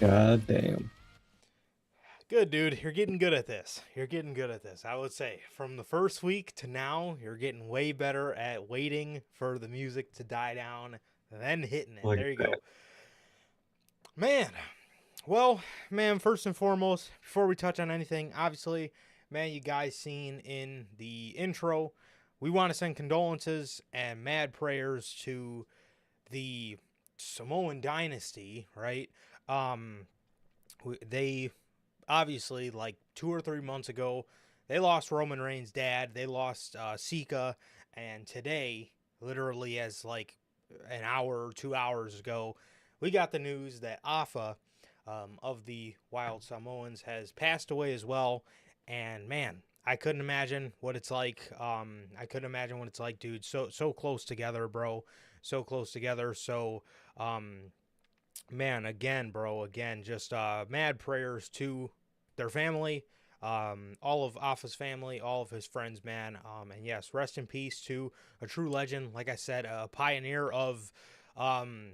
God damn. Good, dude. You're getting good at this. You're getting good at this. I would say from the first week to now, you're getting way better at waiting for the music to die down, then hitting it. Look There at you that. go. Man, well, man, first and foremost, before we touch on anything, obviously, man, you guys seen in the intro, we want to send condolences and mad prayers to the Samoan dynasty, right? Um, they obviously, like 2 or 3 months ago, they lost Roman Reigns' dad. They lost Sika, and today, literally as like an hour or 2 hours ago, we got the news that Afa of the Wild Samoans has passed away as well. And man, I couldn't imagine what it's like. I couldn't imagine what it's like, dude. So close together, bro. So close together. So man, again, bro, again, just mad prayers to their family, all of Afa's family, all of his friends, man. And yes, rest in peace to a true legend. Like I said, a pioneer of um,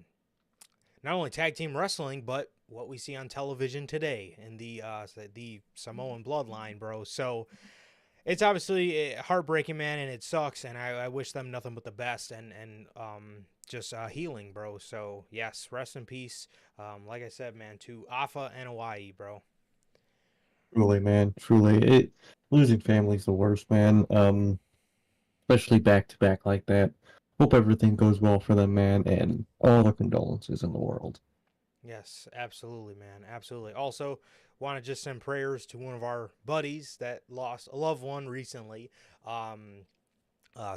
not only tag team wrestling, but what we see on television today in the Samoan bloodline, bro. So it's obviously heartbreaking, man, and it sucks. And I wish them nothing but the best and just healing, bro. So yes, rest in peace. Like I said, man, to Afa and Hawaii, bro. Truly, man. Truly. Losing family's the worst, man. Especially back to back like that. Hope everything goes well for them, man, and all the condolences in the world. Yes, absolutely, man, absolutely. Also, want to just send prayers to one of our buddies that lost a loved one recently. Um,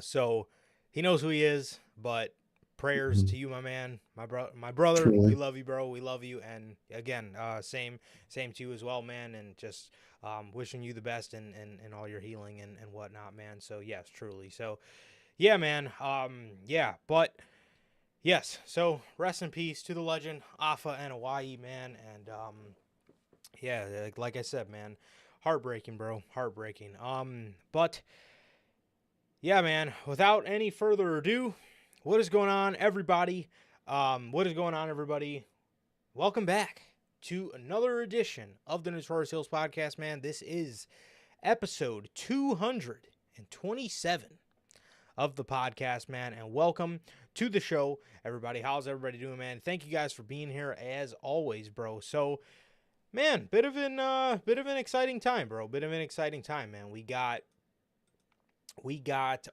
so he knows who he is, but prayers Mhm. to you, my man, my brother. We Truly. love you, bro. We love you, and again, same to you as well, man. And just wishing you the best and all your healing and whatnot, man. So yes, truly. So yeah, man. Yeah, but yes. So rest in peace to the legend Afa and Hawaii, man. And yeah, like I said, man, heartbreaking, bro, heartbreaking. But yeah, man, without any further ado, what is going on, everybody? What is going on, everybody? Welcome back to another edition of the Notorious Hills podcast, man. This is episode 227 of the podcast, man, and welcome to the show, everybody. How's everybody doing, man? Thank you guys for being here as always, bro. So, man, bit of an exciting time, bro. Bit of an exciting time, man. We got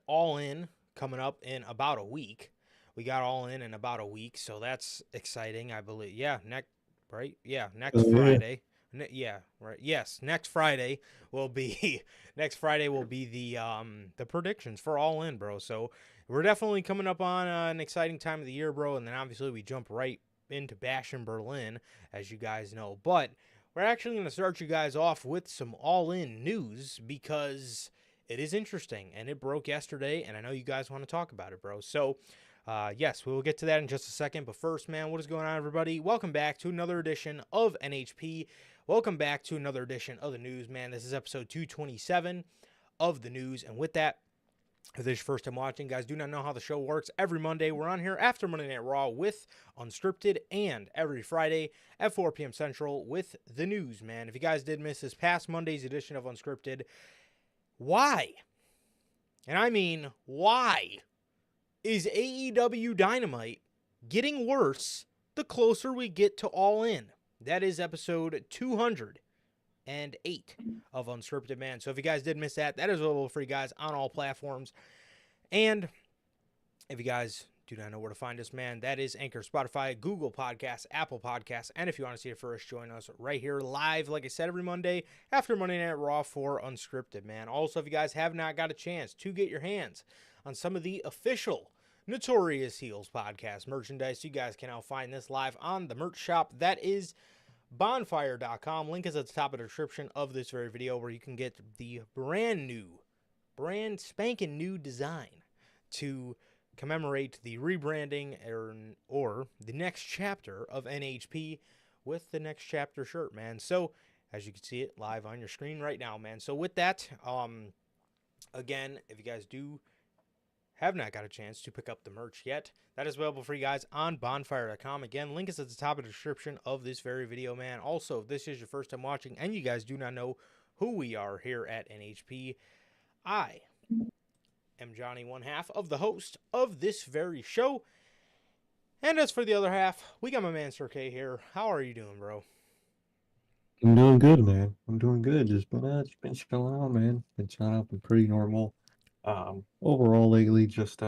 All In coming up in about a week. We got All In about a week, so that's exciting, I believe. Yeah, next right? Yeah, next Oh, yeah. Friday. Yeah, right. Yes, next Friday will be next Friday will be the predictions for All In, bro. So we're definitely coming up on an exciting time of the year, bro. And then obviously we jump right into Bash in Berlin, as you guys know. But we're actually going to start you guys off with some All In news because it is interesting and it broke yesterday, and I know you guys want to talk about it, bro. So yes, we will get to that in just a second. But first, man, what is going on, everybody? Welcome back to another edition of NHP. Welcome back to another edition of the news, man. This is episode 227 of the news. And with that, if this is your first time watching, guys, do not know how the show works. Every Monday, we're on here after Monday Night Raw with Unscripted, and every Friday at 4 p.m. Central with the news, man. If you guys did miss this past Monday's edition of Unscripted, why? And I mean, why is AEW Dynamite getting worse the closer we get to All In? That is episode 208 of Unscripted, man. So if you guys did miss that, that is available for you guys on all platforms. And if you guys do not know where to find us, man, that is Anchor, Spotify, Google Podcasts, Apple Podcasts. And if you want to see it first, join us right here live, like I said, every Monday after Monday Night Raw for Unscripted, man. Also, if you guys have not got a chance to get your hands on some of the official Notorious Heels podcast merchandise, you guys can now find this live on the merch shop. That is bonfire.com. Link is at the top of the description of this very video, where you can get the brand spanking new design to commemorate the rebranding or the next chapter of NHP with the next chapter shirt, man. So as you can see it live on your screen right now, man. So with that, again, if you guys do have not got a chance to pick up the merch yet, that is available for you guys on bonfire.com. Again, link is at the top of the description of this very video, man. Also, if this is your first time watching and you guys do not know who we are here at NHP, I am Johnny, one half of the host of this very show. And as for the other half, we got my man Sir K here. How are you doing, bro? I'm doing good, man. I'm doing good. Just been chilling out, man. Been chilling out, been pretty normal. Overall lately, just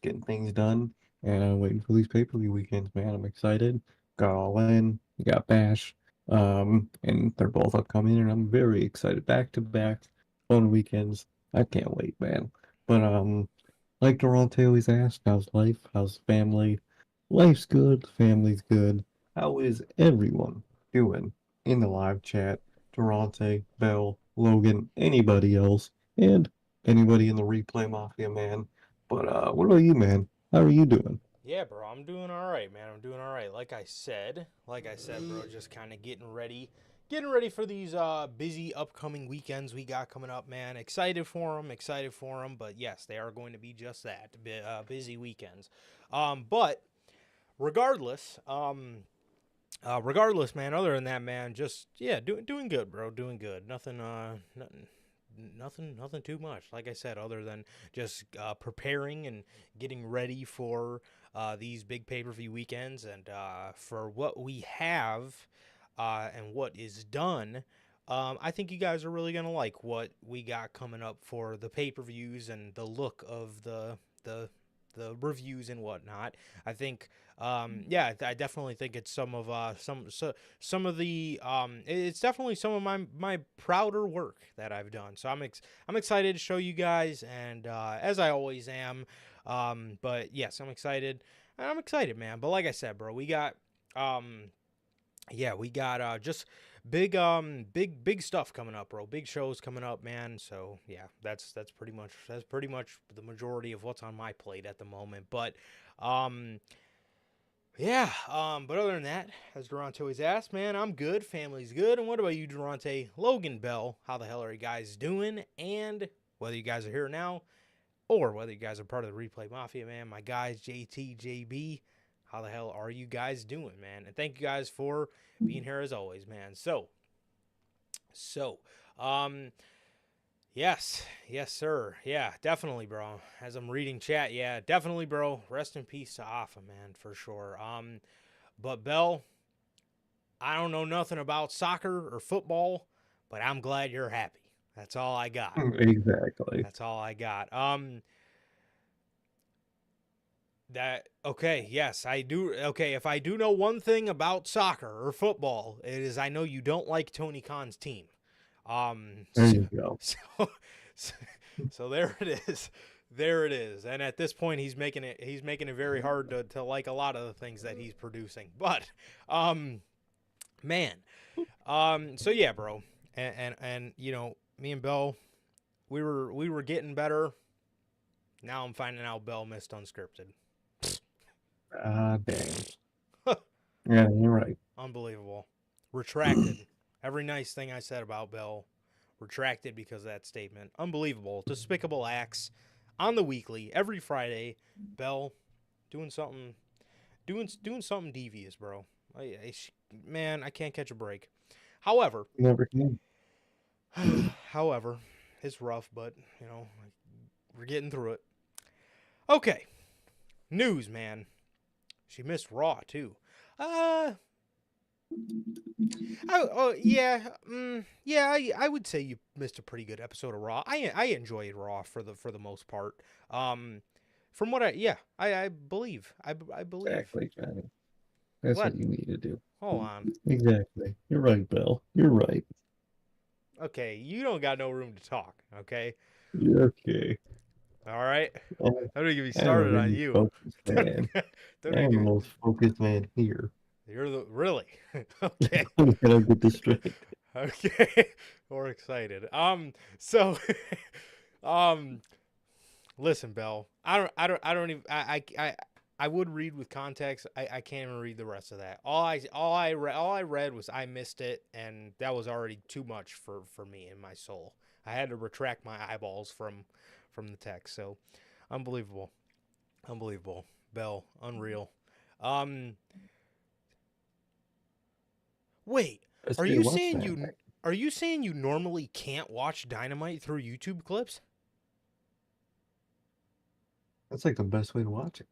getting things done and waiting for these pay-per-view weekends, man. I'm excited. Got All In, we got Bash, and they're both upcoming, and I'm very excited. Back to back, fun weekends. I can't wait, man. But like Durante always asks, how's life? How's family? Life's good, family's good. How is everyone doing in the live chat? Durante, Bell, Logan, anybody else, and anybody in the replay mafia, man. But what about you, man? How are you doing? Yeah, bro, I'm doing all right, man. I'm doing all right. Like I said, bro, just kind of getting ready for these busy upcoming weekends we got coming up, man. Excited for them. But yes, they are going to be just that, busy weekends. But regardless, man. Other than that, man, just yeah, doing good, bro. Doing good. Nothing too much. Like I said, other than just preparing and getting ready for these big pay-per-view weekends and for what we have and what is done. I think you guys are really gonna like what we got coming up for the pay-per-views and the look of the reviews and whatnot. I think, yeah, I definitely think it's some of some of the it's definitely some of my prouder work that I've done. So I'm excited to show you guys, and as I always am. But yes, I'm excited. I'm excited, man. But like I said, bro, we got yeah, we got just big stuff coming up, bro. Big shows coming up, man. So yeah, that's pretty much the majority of what's on my plate at the moment. But yeah, but other than that, as Durante always asked, man, I'm good. Family's good. And what about you, Durante? Logan Bell, how the hell are you guys doing? And whether you guys are here now or whether you guys are part of the Replay Mafia, man, my guys, JT, JB, how the hell are you guys doing, man? And thank you guys for being here as always, man. So, um, yes, sir. Yeah, definitely, bro. As I'm reading chat, yeah, definitely, bro. Rest in peace to Afa, man, for sure. But Bell, I don't know nothing about soccer or football, but I'm glad you're happy. That's all I got. Exactly. That's all I got. That okay, yes, I do. Okay, if I do know one thing about soccer or football, it is I know you don't like Tony Khan's team. There So you go. so, so there it is. There it is. And at this point he's making it very hard to like a lot of the things that he's producing. But man. So yeah, bro. And you know, me and Bell, we were getting better. Now I'm finding out Bell missed unscripted. Ah, dang. Yeah, you're right. Unbelievable. Retracted. Every nice thing I said about Bell, retracted because of that statement. Unbelievable. Despicable acts on the weekly, every Friday. Bell doing something something devious, bro. Man, I can't catch a break. However, Never can. however, it's rough, but you know, we're getting through it. Okay. News, man. She missed Raw too. Oh yeah, yeah. I would say you missed a pretty good episode of Raw. I enjoyed Raw for the most part. From what I believe. I believe. Exactly, Johnny. That's What? what you need to do. Hold on. Exactly. You're right, Bill. You're right. Okay, you don't got no room to talk. Okay. You're okay. All right. I'm Don't get me I'm a started on really you. focused man. Don't I'm even the get me. most focused man here. You're the really okay. I'm gonna get distracted. Okay. Or excited. So um listen, Bell. I don't even I would read with context. I can't even read the rest of that. All I read was I missed it, and that was already too much for me and my soul. I had to retract my eyeballs from the text. So Unbelievable. Unbelievable. Bell, unreal. Um, wait, I are say you watch saying Dynamite. you normally can't watch Dynamite through YouTube clips? That's like the best way to watch it.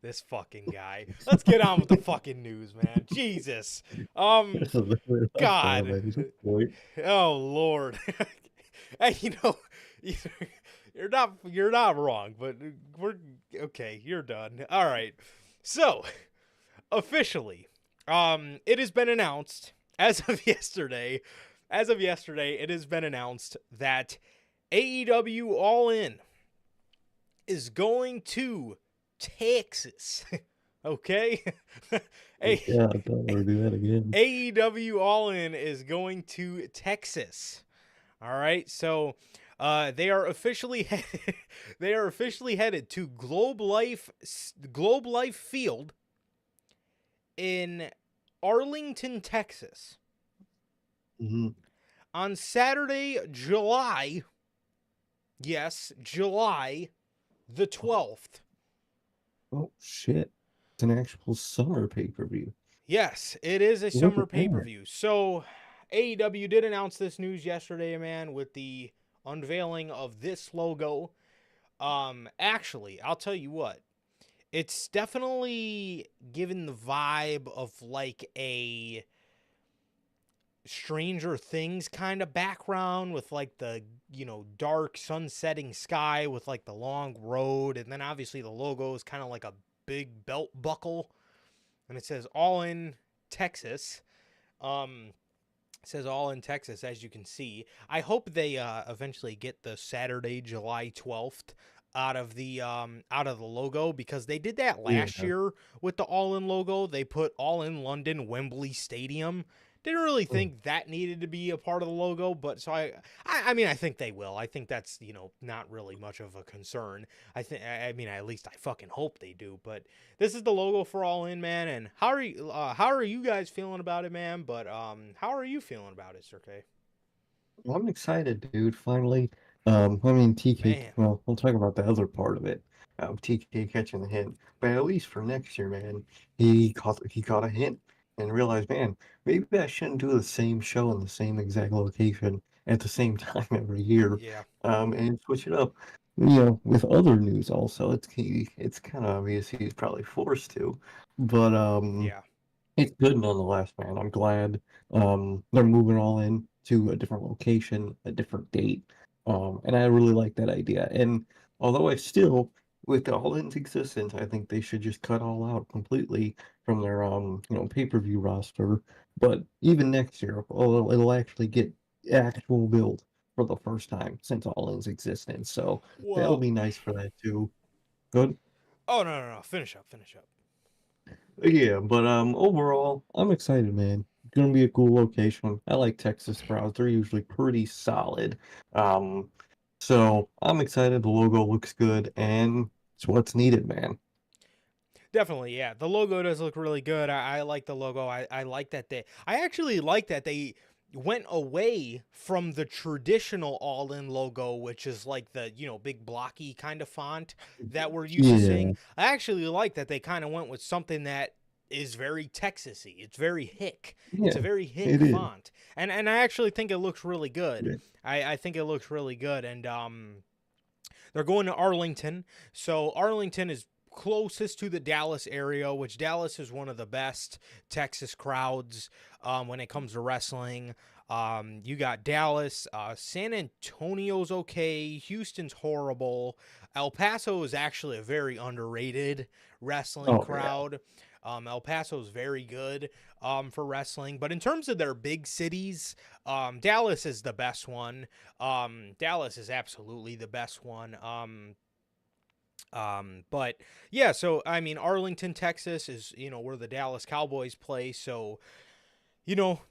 This fucking guy. Let's get on with the fucking news, man. Jesus. Um, That's the best way to watch God. Dynamite. Boy. Oh Lord. Hey, you're not wrong, but we're okay. You're done. All right. So officially, it has been announced as of yesterday. As of yesterday, it has been announced that AEW All In is going to Texas. Okay? A- Yeah, don't ever do that again. AEW All In is going to Texas. All right? So they are officially headed, they are officially headed to Globe Life Field in Arlington, Texas Hmm. on Saturday, July, yes, July the 12th. Oh shit! It's an actual summer pay-per-view. Yes, it is a Look summer at that. pay-per-view. So AEW did announce this news yesterday, man, with the unveiling of this logo. Actually, I'll tell you what. It's definitely given the vibe of like a Stranger Things kind of background with like the, dark sunsetting sky with like the long road, and then obviously the logo is kind of like a big belt buckle, and it says All In Texas. Um it says All In Texas, as you can see. I hope they eventually get the Saturday, July 12th out of the logo, because they did that last Yeah. year with the All In logo. They put All In London Wembley Stadium. Didn't really Mm. think that needed to be a part of the logo, but so I mean, I think they will. I think that's, not really much of a concern. I mean, at least I fucking hope they do. But this is the logo for All In, man. And how are you guys feeling about it, man? But how are you feeling about it, Sir K? Well, I'm excited, dude. Finally, I mean, TK. Man, Well, we'll talk about the other part of it. TK catching the hint, but at least for next year, man, he caught a hint and realized, man, maybe I shouldn't do the same show in the same exact location at the same time every year, yeah, and switch it up. With other news also, it's kind of obvious he's probably forced to, but yeah. it's good nonetheless, man. I'm glad they're moving all in to a different location, a different date. And I really like that idea. And although I still, with all in's existence, I think they should just cut all out completely from their pay-per-view roster. But even next year, it'll actually get actual build for the first time since all in's existence. So that'll Well, be nice for that too. Good. oh no. Finish up, finish up. Yeah, but overall, I'm excited, man. It's gonna be a cool location. I like Texas crowds. They're usually pretty solid. Um, so I'm excited. The logo looks good, and it's what's needed, man. Definitely, yeah. The logo does look really good. I like the logo. I like that I actually like that they went away from the traditional All In logo, which is like the, big blocky kind of font that we're used to seeing. Yeah, I actually like that they kind of went with something that is very Texasy. It's very hick. It's yeah, a very hick it is. font. And I actually think it looks really good. Yeah. I think it looks really good. And they're going to Arlington. So Arlington is closest to the Dallas area, which Dallas is one of the best Texas crowds when it comes to wrestling. You got Dallas, San Antonio's okay, Houston's horrible. El Paso is actually a very underrated wrestling Oh yeah. crowd. El Paso's very good for wrestling, but in terms of their big cities, Dallas is the best one. Dallas is absolutely the best one. But yeah, so I mean, Arlington, Texas is, where the Dallas Cowboys play, so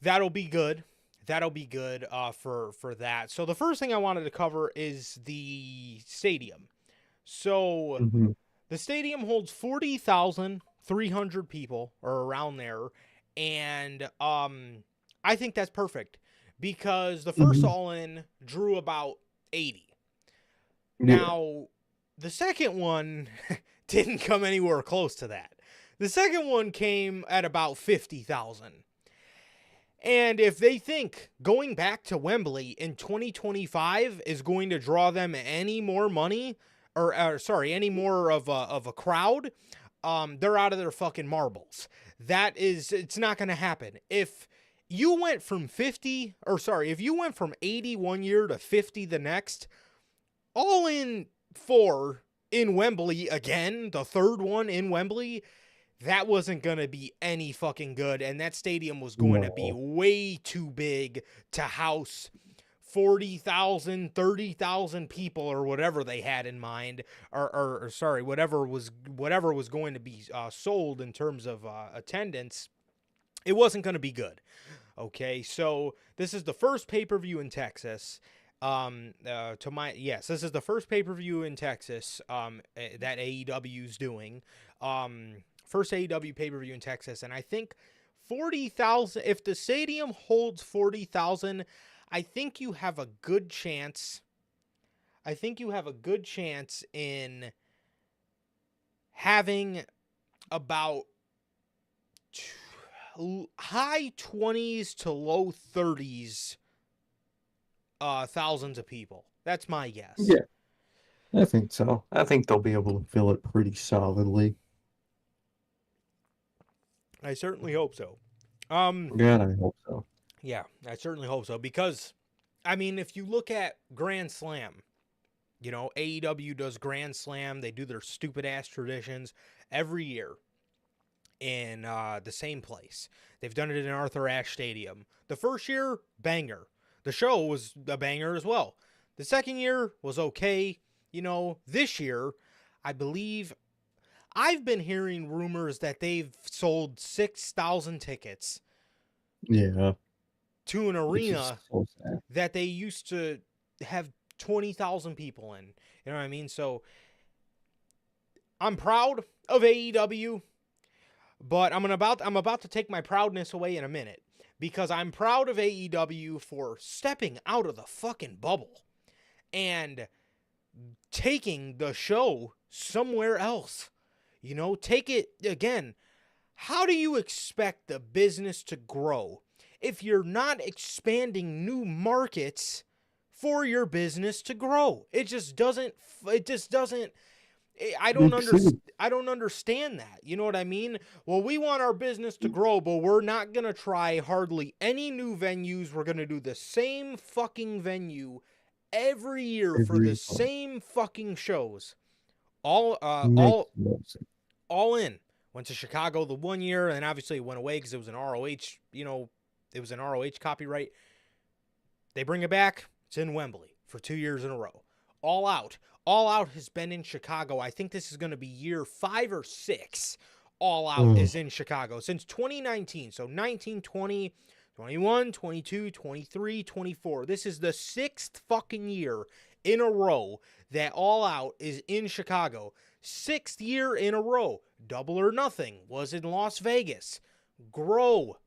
that'll be good. That'll be good for that. So the first thing I wanted to cover is the stadium. So Hmm. the stadium holds 40,300 people or around there, and I think that's perfect because the first Hmm. All In drew about 80. Yeah. Now, the second one didn't come anywhere close to that. The second one came at about 50,000. And if they think going back to Wembley in 2025 is going to draw them any more money, or sorry, any more of a crowd, they're out of their fucking marbles. It's not going to happen. If you went from 50, or sorry, if you went from 80 one year to 50 the next, all in 4 in Wembley again, the third one in Wembley, that wasn't going to be any fucking good. And that stadium was going to be No. way too big to house 40,000, 30,000 people or whatever they had in mind, or sorry, whatever was going to be sold in terms of attendance. It wasn't going to be good. Okay, so this is the first pay-per-view in Texas. This is the first pay-per-view in Texas that AEW's doing. First AEW pay-per-view in Texas, and I think 40,000, if the stadium holds 40,000, I think you have a good chance. I think you have a good chance in having about high 20s to low 30s thousands of people. That's my guess. Yeah, I think so. I think they'll be able to fill it pretty solidly. I certainly hope so. Yeah, I hope so. Yeah, I certainly hope so, because I mean, if you look at Grand Slam, you know, AEW does Grand Slam. They do their stupid ass traditions every year in the same place. They've done it in Arthur Ashe Stadium. The first year, banger. The show was a banger as well. The second year was okay. You know, this year, I believe I've been hearing rumors that they've sold 6,000 tickets Yeah, to an which is arena so sad. that they used to have 20,000 people in. You know what I mean? So I'm proud of AEW, but I'm about to take my proudness away in a minute, because I'm proud of AEW for stepping out of the fucking bubble and taking the show somewhere else. You know, take it again. How do you expect the business to grow if you're not expanding new markets for your business to grow? It just doesn't. I don't understand that. You know what I mean? Well, we want our business to grow, but we're not going to try hardly any new venues. We're going to do the same fucking venue every year for the same fucking shows. All in. Went to Chicago the one year, and obviously it went away because it was an ROH, you know, it was an ROH copyright. They bring it back. It's in Wembley for 2 years in a row. All Out. All Out has been in Chicago. I think this is going to be year 5 or 6. All Out is in Chicago since 2019. So 19, 20, 21, 22, 23, 24. This is the 6th fucking year in a row that All Out is in Chicago. 6th year in a row. Double or Nothing was in Las Vegas. Grow.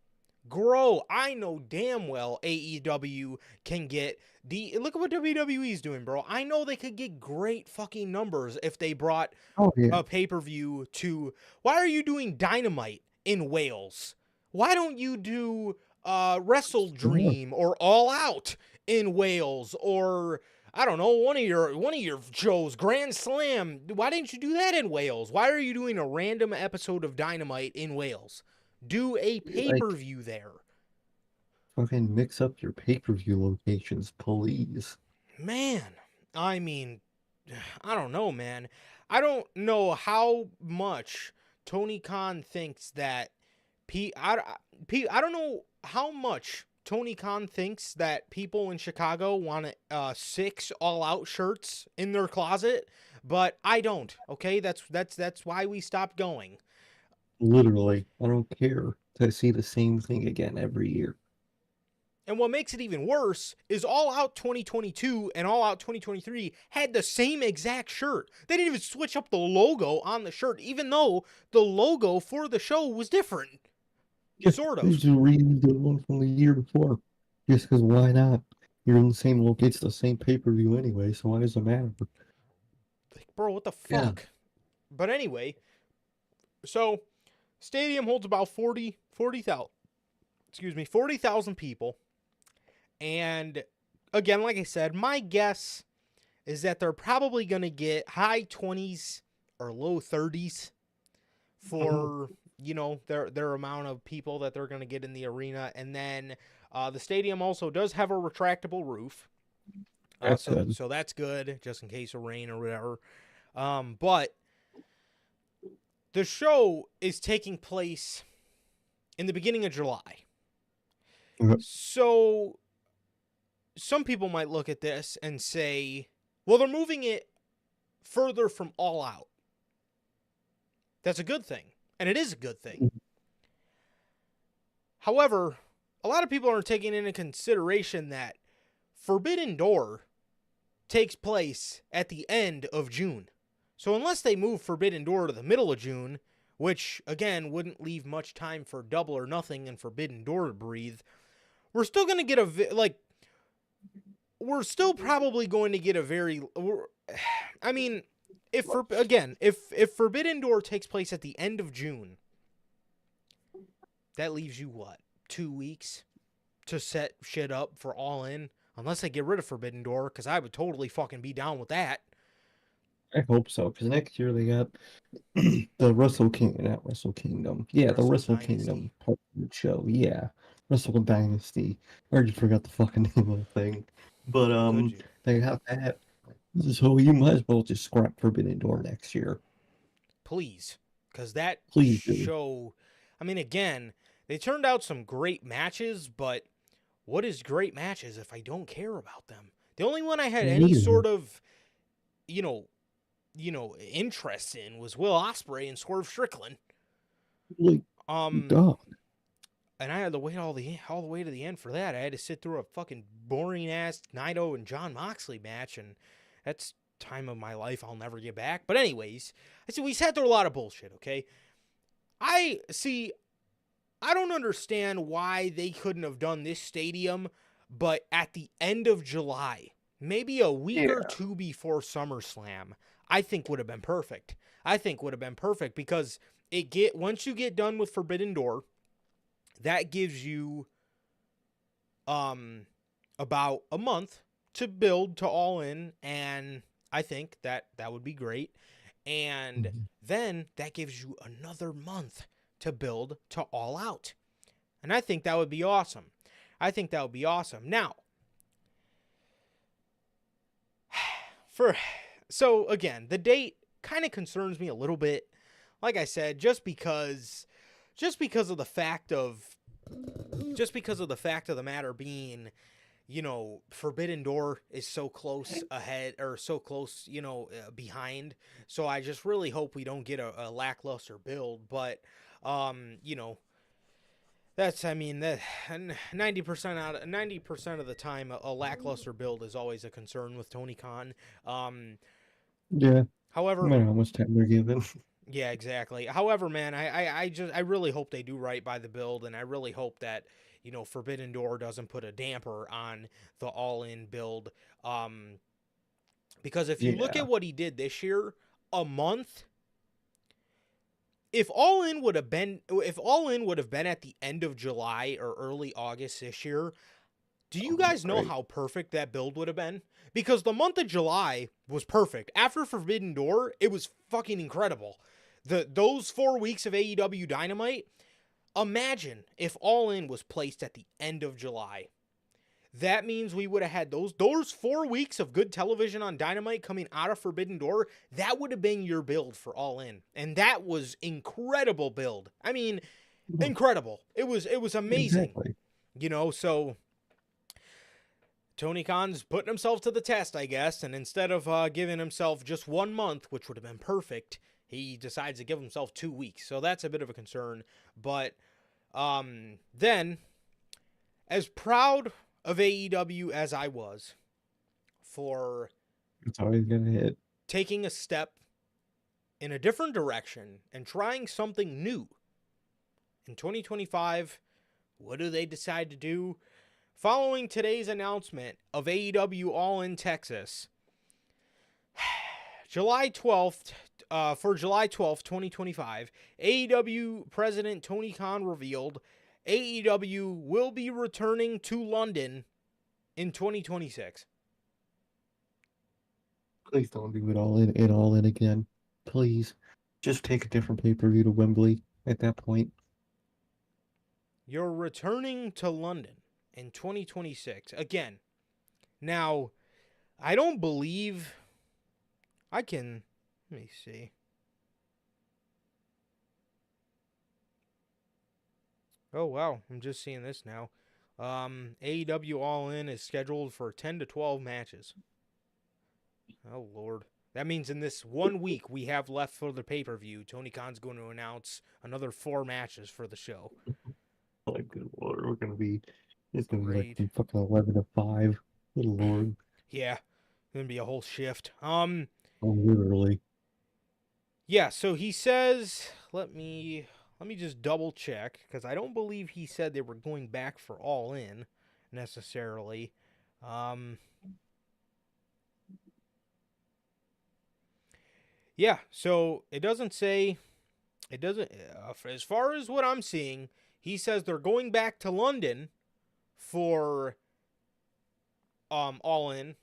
I know damn well AEW can get look at what WWE's doing, bro. I know they could get great fucking numbers if they brought a pay-per-view to. Why are you doing Dynamite in Wales? Why don't you do Wrestle Dream or All Out in Wales, or I don't know, one of your shows, Grand Slam? Why didn't you do that in Wales? Why are you doing a random episode of Dynamite in Wales? Do a pay-per-view there. Fucking mix up your pay-per-view locations, please. Man, I mean, I don't know, man. I don't know how much Tony Khan thinks that I don't know how much Tony Khan thinks that people in Chicago want 6 all-out shirts in their closet, but I don't. Okay, that's why we stopped going. Literally, I don't care to see the same thing again every year. And what makes it even worse is All Out 2022 and All Out 2023 had the same exact shirt. They didn't even switch up the logo on the shirt, even though the logo for the show was different. Yeah, sort of. They just reused the one from the year before. Just because why not? You're in the same location, it's the same pay-per-view anyway, so why does it matter? Like, bro, what the Yeah. fuck? But anyway, so stadium holds about 40,000 people. And again, like I said, my guess is that they're probably going to get high 20s or low 30s for, their amount of people that they're going to get in the arena. And then the stadium also does have a retractable roof. That's good. So that's good, just in case of rain or whatever. But the show is taking place in the beginning of July. Yep. So some people might look at this and say, well, they're moving it further from All Out. That's a good thing. And it is a good thing. However, a lot of people are taking into consideration that Forbidden Door takes place at the end of June. So unless they move Forbidden Door to the middle of June, which, again, wouldn't leave much time for Double or Nothing and Forbidden Door to breathe, we're still going to get we're still probably going to get a very, I mean, if Forbidden Door takes place at the end of June, that leaves you what, 2 weeks to set shit up for All In? Unless they get rid of Forbidden Door, because I would totally fucking be down with that. I hope so, because next year they got the Wrestle Kingdom, not Wrestle Kingdom. Yeah, the Wrestle Kingdom part of the show. Yeah, Wrestle Dynasty. I already forgot the fucking name of the thing. But they have that. So you might as well just scrap Forbidden Door next year. Please, because that Please show. I mean, again, they turned out some great matches, but what is great matches if I don't care about them? The only one I had any sort of, interest in was Will Ospreay and Swerve Strickland. Like, dog. And I had to wait all the way to the end for that. I had to sit through a fucking boring ass Naito and Jon Moxley match, and that's time of my life I'll never get back. But anyways, I see we sat through a lot of bullshit. Okay, I don't understand why they couldn't have done this stadium, but at the end of July, maybe a week or two before SummerSlam, I think would have been perfect. Because once you get done with Forbidden Door, that gives you about a month to build to All In, and I think that would be great. And then that gives you another month to build to All Out. And I think that would be awesome. Now, so again, the date kind of concerns me a little bit. Like I said, just because of the fact of the matter being, Forbidden Door is so close ahead, or so close, behind. So I just really hope we don't get a lackluster build. But, that's, I mean, that 90% of the time, a lackluster build is always a concern with Tony Khan. Yeah. However, no matter how much time they're given. Yeah, exactly. However, man, I really hope they do right by the build, and I really hope that, Forbidden Door doesn't put a damper on the All-In build. Because if you look at what he did this year, a month, if All In would have been at the end of July or early August this year, do you guys know how perfect that build would have been? Because the month of July was perfect. After Forbidden Door, it was fucking incredible. Those 4 weeks of AEW Dynamite, imagine if All In was placed at the end of July. That means we would have had those 4 weeks of good television on Dynamite coming out of Forbidden Door. That would have been your build for All In. And that was incredible build. I mean, incredible. It was amazing. Exactly. So Tony Khan's putting himself to the test, I guess, and instead of giving himself just 1 month, which would have been perfect, he decides to give himself 2 weeks. So that's a bit of a concern. But then, as proud of AEW as I was for it's always gonna hit, taking a step in a different direction and trying something new in 2025, what do they decide to do? Following today's announcement of AEW All in Texas, July 12th, for July 12th, 2025, AEW President Tony Khan revealed AEW will be returning to London in 2026. Please don't do it all in again. Please. Just take a different pay-per-view to Wembley at that point. You're returning to London in 2026. Again, now, I don't believe I can. Let me see. Oh, wow. I'm just seeing this now. AEW All In is scheduled for 10 to 12 matches. Oh, Lord. That means in this 1 week we have left for the pay-per-view, Tony Khan's going to announce another 4 matches for the show. Oh, good Lord, it's gonna be like Great. from fucking 11 to 5. Good Lord. Yeah, gonna be a whole shift. Oh, literally. Yeah, so he says, let me just double check, because I don't believe he said they were going back for All In necessarily. Yeah, so it doesn't say, it doesn't, as far as what I'm seeing, he says they're going back to London for All In.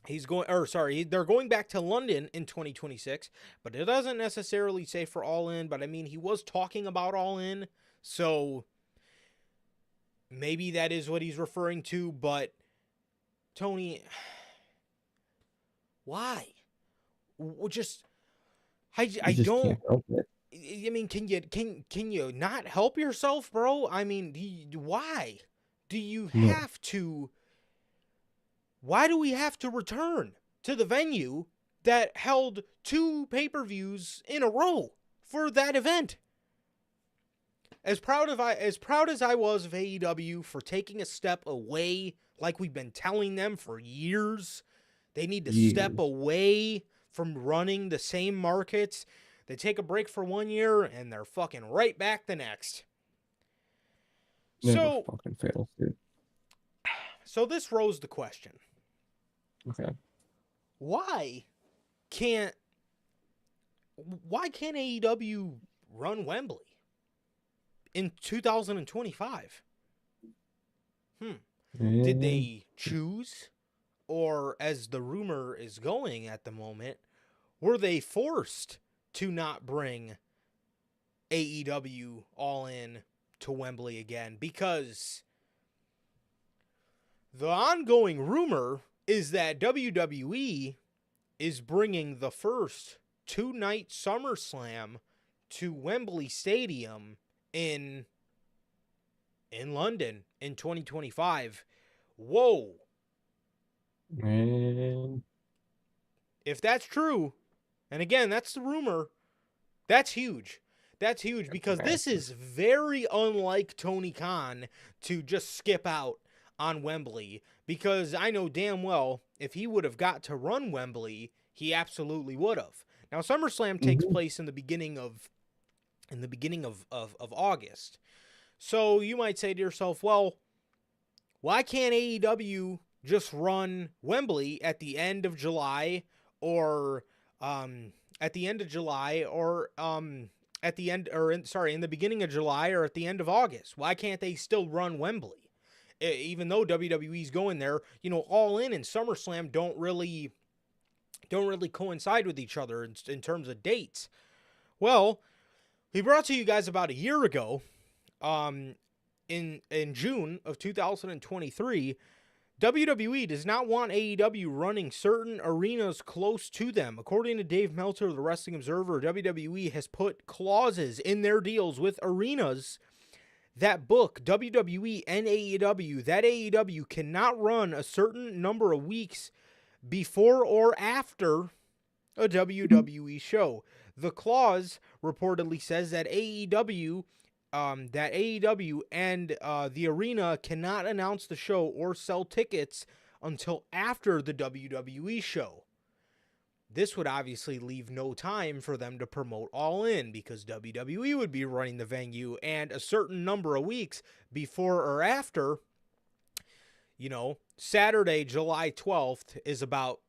They're going back to London in 2026, but it doesn't necessarily say for All In, but I mean, he was talking about All In, so maybe that is what he's referring to, but Tony, why? I You just don't, can't help it. I mean, can you not help yourself, bro? I mean, why do you No. have to? Why do we have to return to the venue that held 2 pay-per-views in a row for that event? As proud as I was of AEW for taking a step away, like we've been telling them for years, they need to step away from running the same markets. They take a break for 1 year and they're fucking right back the next. Never fucking fails, dude. So this rose the question. Okay. Why can't AEW run Wembley in 2025? Did they choose, or as the rumor is going at the moment, were they forced to not bring AEW All In to Wembley again? Because the ongoing rumor is that WWE is bringing the first 2-night SummerSlam to Wembley Stadium in London in 2025. Whoa. Man. If that's true, and again, that's the rumor, that's huge. That's huge because this is very unlike Tony Khan to just skip out on Wembley, because I know damn well if he would have got to run Wembley, he absolutely would have. Now SummerSlam takes place in the beginning of August. So you might say to yourself, well, why can't AEW just run Wembley at the end of July, or in the beginning of July, or at the end of August? Why can't they still run Wembley? Even though WWE's going there, All In and SummerSlam don't really coincide with each other in terms of dates. Well, we brought to you guys about a year ago, in June of 2023, WWE does not want AEW running certain arenas close to them. According to Dave Meltzer of the Wrestling Observer, WWE has put clauses in their deals with arenas that book WWE and AEW that AEW cannot run a certain number of weeks before or after a WWE show. The clause reportedly says that AEW and the arena cannot announce the show or sell tickets until after the WWE show. This would obviously leave no time for them to promote All In, because WWE would be running the venue, and a certain number of weeks before or after, Saturday, July 12th is about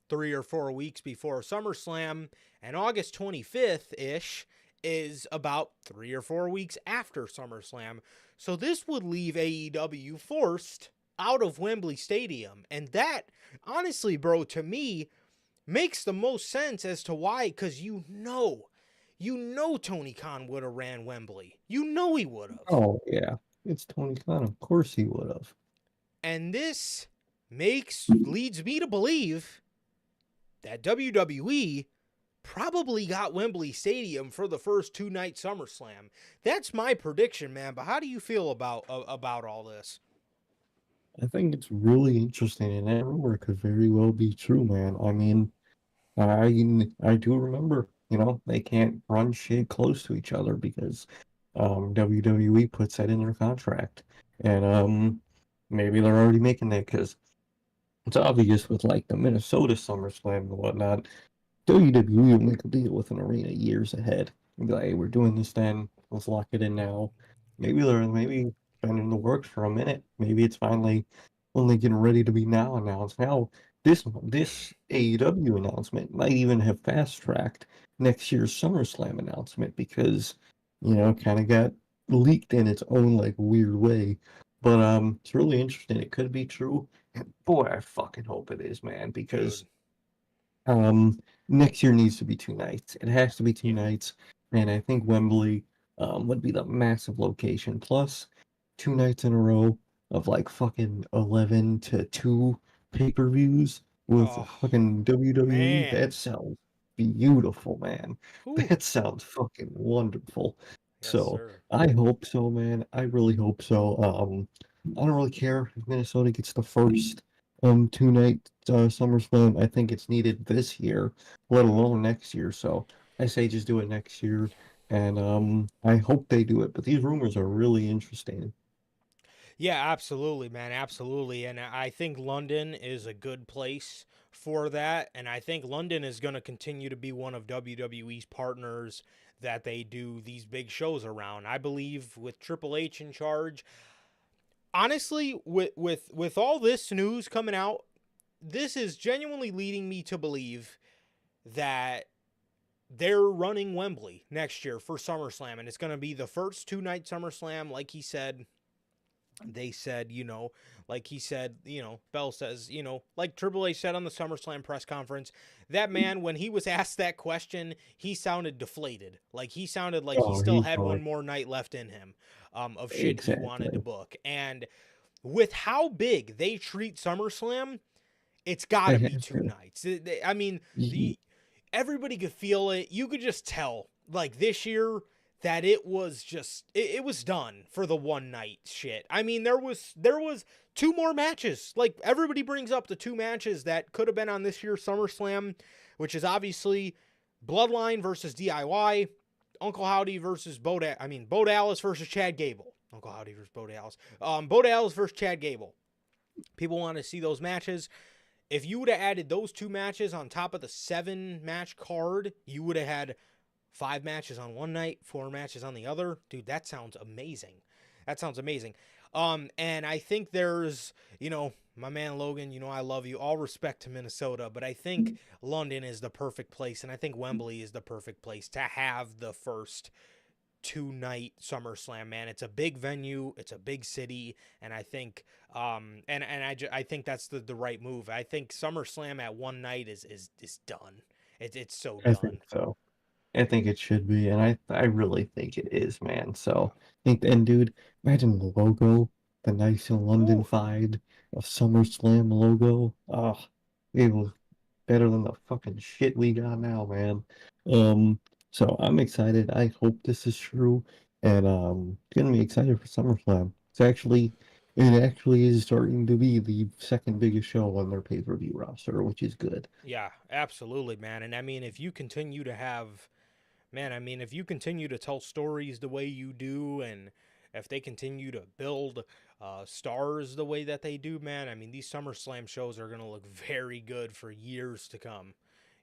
3 or 4 weeks before SummerSlam, and August 25th ish is about 3 or 4 weeks after SummerSlam. So this would leave AEW forced out of Wembley Stadium. And that, honestly, bro, to me, makes the most sense as to why, because you know Tony Khan would have ran Wembley. You know he would have. Oh yeah, it's Tony Khan. Of course he would have. And this leads me to believe that WWE probably got Wembley Stadium for the first 2-night SummerSlam. That's my prediction, man. But how do you feel about all this? I think it's really interesting, and that rumor could very well be true, man. I mean, I do remember, they can't run shit close to each other because WWE puts that in their contract, and maybe they're already making that because it's obvious with like the Minnesota SummerSlam and whatnot. WWE will make a deal with an arena years ahead. And be like, hey, we're doing this then. Let's lock it in now. Maybe been in the works for a minute. Maybe it's finally only getting ready to be now announced. Now this AEW announcement might even have fast tracked next year's SummerSlam announcement because kind of got leaked in its own like weird way. But it's really interesting. It could be true. And boy, I fucking hope it is, man, because Dude, um, next year needs to be 2 nights. It has to be two yeah. nights, and I think Wembley would be the massive location. Plus, 2 nights in a row of like fucking 11 to 2 pay-per-views with Oh, fucking WWE. man. That sounds beautiful, man. Whew. That sounds fucking wonderful. Yes, So sir. I hope so, man. I really hope so. I don't really care if Minnesota gets the first 2 night SummerSlam. I think it's needed this year, let alone next year. So I say just do it next year, and I hope they do it. But these rumors are really interesting. Yeah, absolutely, man. Absolutely. And I think London is a good place for that. And I think London is going to continue to be one of WWE's partners that they do these big shows around. I believe with Triple H in charge, honestly, with all this news coming out, this is genuinely leading me to believe that they're running Wembley next year for SummerSlam, and it's going to be the first 2-night SummerSlam, like he said. They said, like he said, Bell says, like Triple H said on the SummerSlam press conference, that man, when he was asked that question, he sounded deflated. Like he sounded like he Oh, still he's had going one more night left in him of shit he wanted to exactly. book. And with how big they treat SummerSlam, it's got They to be have two to. nights. I mean, Ye- the everybody could feel it. You could just tell, like this year, that it was just it was done for the one night shit. I mean, there was two more matches. Like everybody brings up the two matches that could have been on this year's SummerSlam, which is obviously Bloodline versus DIY, Uncle Howdy versus Bo Dallas versus Chad Gable. Uncle Howdy versus Bo Dallas. Bo Dallas versus Chad Gable. People want to see those matches. If you would have added those two matches on top of the 7-match card, you would have had 5 matches on one night, 4 matches on the other. Dude, that sounds amazing. That sounds amazing. And I think there's, my man Logan, I love you. All respect to Minnesota, but I think London is the perfect place, and I think Wembley is the perfect place to have the first 2-night SummerSlam, man. It's a big venue, it's a big city, and I think I think that's the right move. I think SummerSlam at one night is done. It's so I think done. so. I think it should be, and I really think it is, man. So and dude, imagine the logo, the nice Whew. London-fied of SummerSlam logo. Oh, it was better than the fucking shit we got now, man. So I'm excited. I hope this is true, and getting me excited for SummerSlam. It actually is starting to be the second biggest show on their pay-per-view roster, which is good. Yeah, absolutely, man. And I mean, if you continue to have man, I mean, if you continue to tell stories the way you do, and if they continue to build stars the way that they do, man, I mean, these SummerSlam shows are gonna look very good for years to come.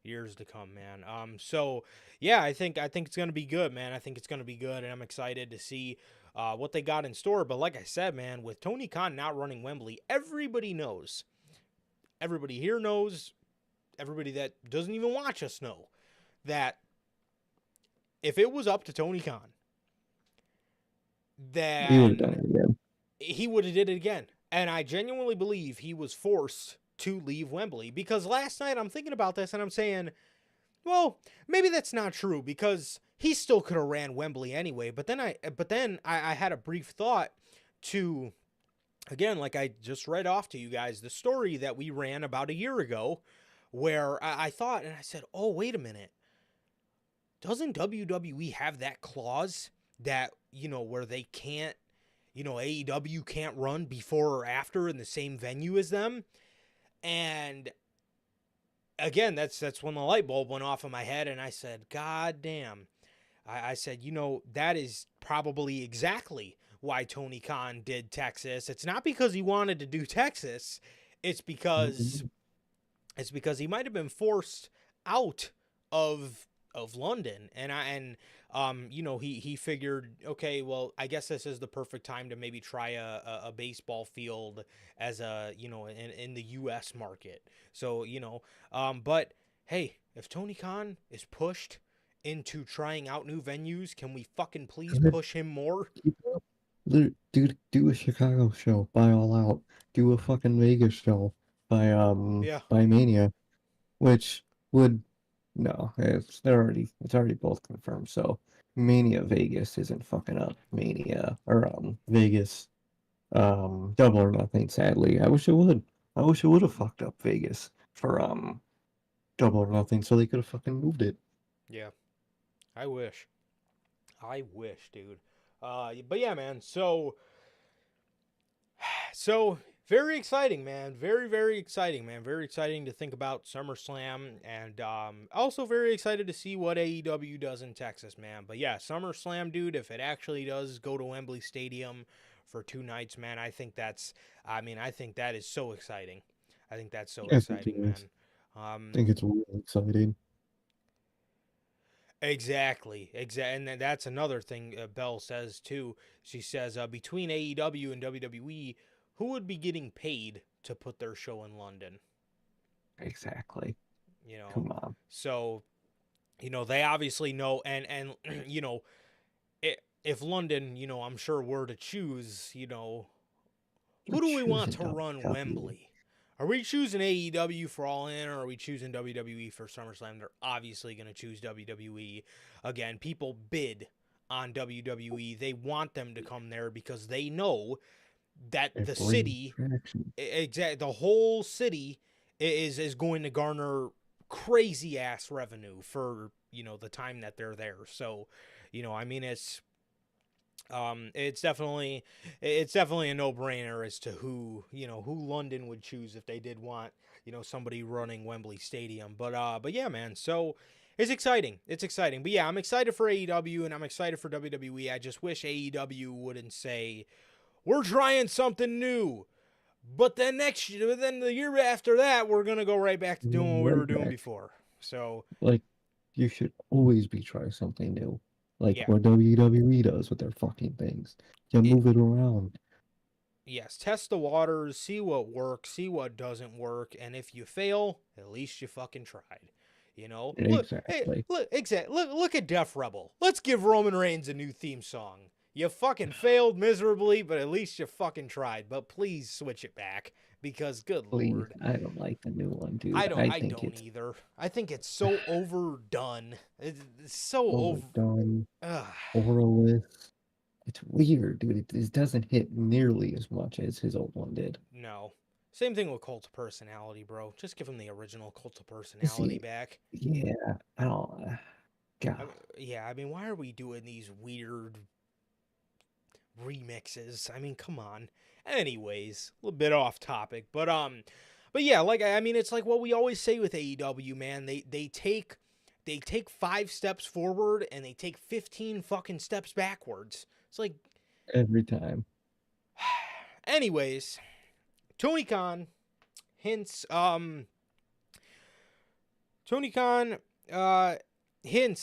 Years to come, man. So yeah, I think it's gonna be good, man. I think it's gonna be good, and I'm excited to see what they got in store. But like I said, man, with Tony Khan not running Wembley, everybody knows. Everybody here knows. everybody that doesn't even watch us know that if it was up to Tony Khan, He would have done then it again. he would have did it again. And I genuinely believe he was forced to leave Wembley, because last night I'm thinking about this and I'm saying, well, maybe that's not true, because he still could have ran Wembley anyway. But then I had a brief thought to, again, like I just read off to you guys, the story that we ran about a year ago, where I thought, and I said, oh, wait a minute. Doesn't WWE have that clause that, where they can't, AEW can't run before or after in the same venue as them? And again, that's when the light bulb went off in my head, and I said, God damn. I said, that is probably exactly why Tony Khan did Texas. It's not because he wanted to do Texas. It's because he might have been forced out of London, and he figured, okay, well, I guess this is the perfect time to maybe try a baseball field as in the U.S. market. So but hey, if Tony Khan is pushed into trying out new venues, can we fucking please push him more? Do a Chicago show by All Out. Do a fucking Vegas show Yeah. by Mania, which would no, it's already both confirmed. So Mania Vegas isn't fucking up Mania or Vegas Double or Nothing. Sadly, I wish it would. I wish it would have fucked up Vegas for Double or Nothing, so they could have fucking moved it. Yeah. I wish, dude. But yeah, man. So very exciting, man. Very, very exciting, man. Very exciting to think about SummerSlam, and also very excited to see what AEW does in Texas, man. But yeah, SummerSlam, dude, if it actually does go to Wembley Stadium for 2 nights, man, I think that is so exciting. I think that's so exciting, man. I think it's really exciting. Exactly. And that's another thing Belle says too. She says between AEW and WWE, who would be getting paid to put their show in London? Exactly. Come on. So, they obviously know, and if London, I'm sure were to choose, who do we want to run Wembley? Are we choosing AEW for All In, or are we choosing WWE for SummerSlam? They're obviously going to choose WWE. Again, people bid on WWE. They want them to come there because they know that the city, the whole city, is going to garner crazy ass revenue for the time that they're there. So, it's definitely a no-brainer as to who London would choose if they did want somebody running Wembley Stadium. But yeah, man. So it's exciting. But yeah, I'm excited for AEW and I'm excited for WWE. I just wish AEW wouldn't say we're trying something new, but then the year after that, we're gonna go right back to doing what we were doing before. So you should always be trying something new. What WWE does with their fucking things. You move it around. Yes, test the waters, see what works, see what doesn't work, and if you fail, at least you fucking tried. Exactly. Look at Def Rebel. Let's give Roman Reigns a new theme song. You fucking failed miserably, but at least you fucking tried. But please switch it back, because good lord, I don't like the new one, dude. I don't either. I think it's so overdone. It's so overdone. Overlist. It's weird, dude. It doesn't hit nearly as much as his old one did. No. Same thing with Cult of Personality, bro. Just give him the original Cult of Personality back. Yeah, I don't. God. I mean, why are we doing these weird remixes? I mean, come on. Anyways, a little bit off topic, but yeah, it's like what we always say with AEW, man. They take 5 steps forward and they take 15 fucking steps backwards. It's like every time. Anyways, Tony Khan hints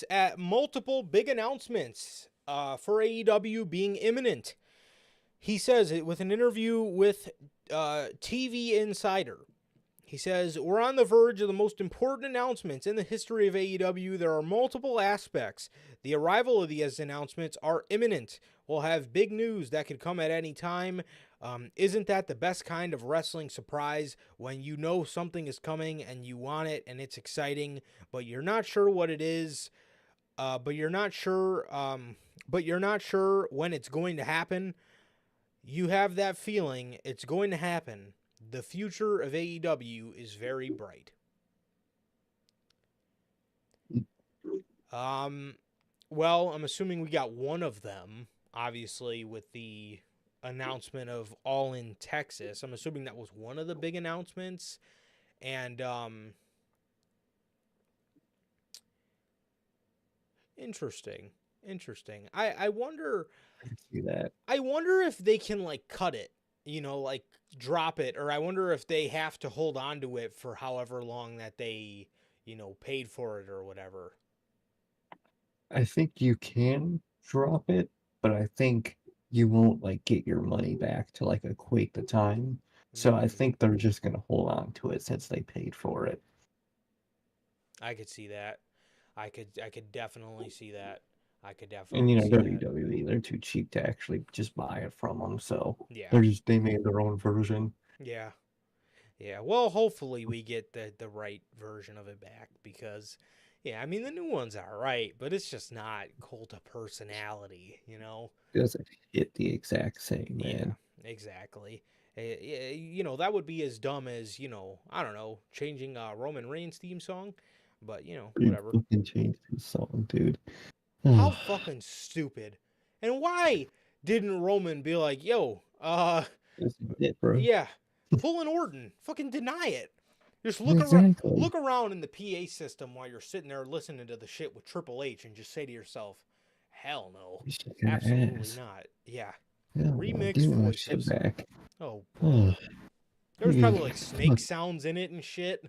at multiple big announcements for AEW being imminent. He says it with an interview with TV Insider. He says, we're on the verge of the most important announcements in the history of AEW. There are multiple aspects. The arrival of these announcements are imminent. We'll have big news that could come at any time. Isn't that the best kind of wrestling surprise when you know something is coming and you want it and it's exciting, but you're not sure what it is, but you're not sure when it's going to happen. You have that feeling it's going to happen. The future of AEW is very bright. Well, I'm assuming we got one of them, obviously, with the announcement of All in Texas. I'm assuming that was one of the big announcements. And, interesting. I wonder. I can see that. I wonder if they can, like, cut it, like drop it, or I wonder if they have to hold on to it for however long that they, paid for it or whatever. I think you can drop it, but I think you won't like get your money back to like equate the time. So I think they're just gonna hold on to it since they paid for it. I could see that. I could definitely see that. I could And definitely see that. WWE, they're too cheap to actually just buy it from them, so Yeah. they made their own version. Yeah. Yeah. Well, hopefully we get the right version of it back because, yeah, I mean the new one's all right, but it's just not Cult of Personality, It doesn't hit the exact same, Yeah, man. exactly. That would be as dumb as, I don't know, changing Roman Reigns' theme song, but, You whatever. fucking changed his song, dude. How fucking stupid. And why didn't Roman be like, yo, That's it, bro. yeah, pull an Orton, fucking deny it. Just Exactly. look around in the PA system while you're sitting there listening to the shit with Triple H and just say to yourself, hell no, absolutely not. Yeah. Remix give my shit voices. back. Oh, bro. There was probably like snake Fuck. sounds in it and shit.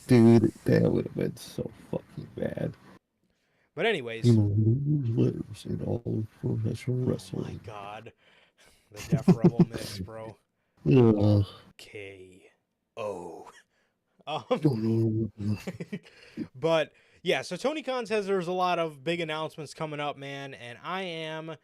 Dude, that would have been so fucking bad. But anyways, letters in all of professional oh wrestling. my god, the Def Rebel mix, bro. K-O. But yeah, so Tony Khan says there's a lot of big announcements coming up, man, and I am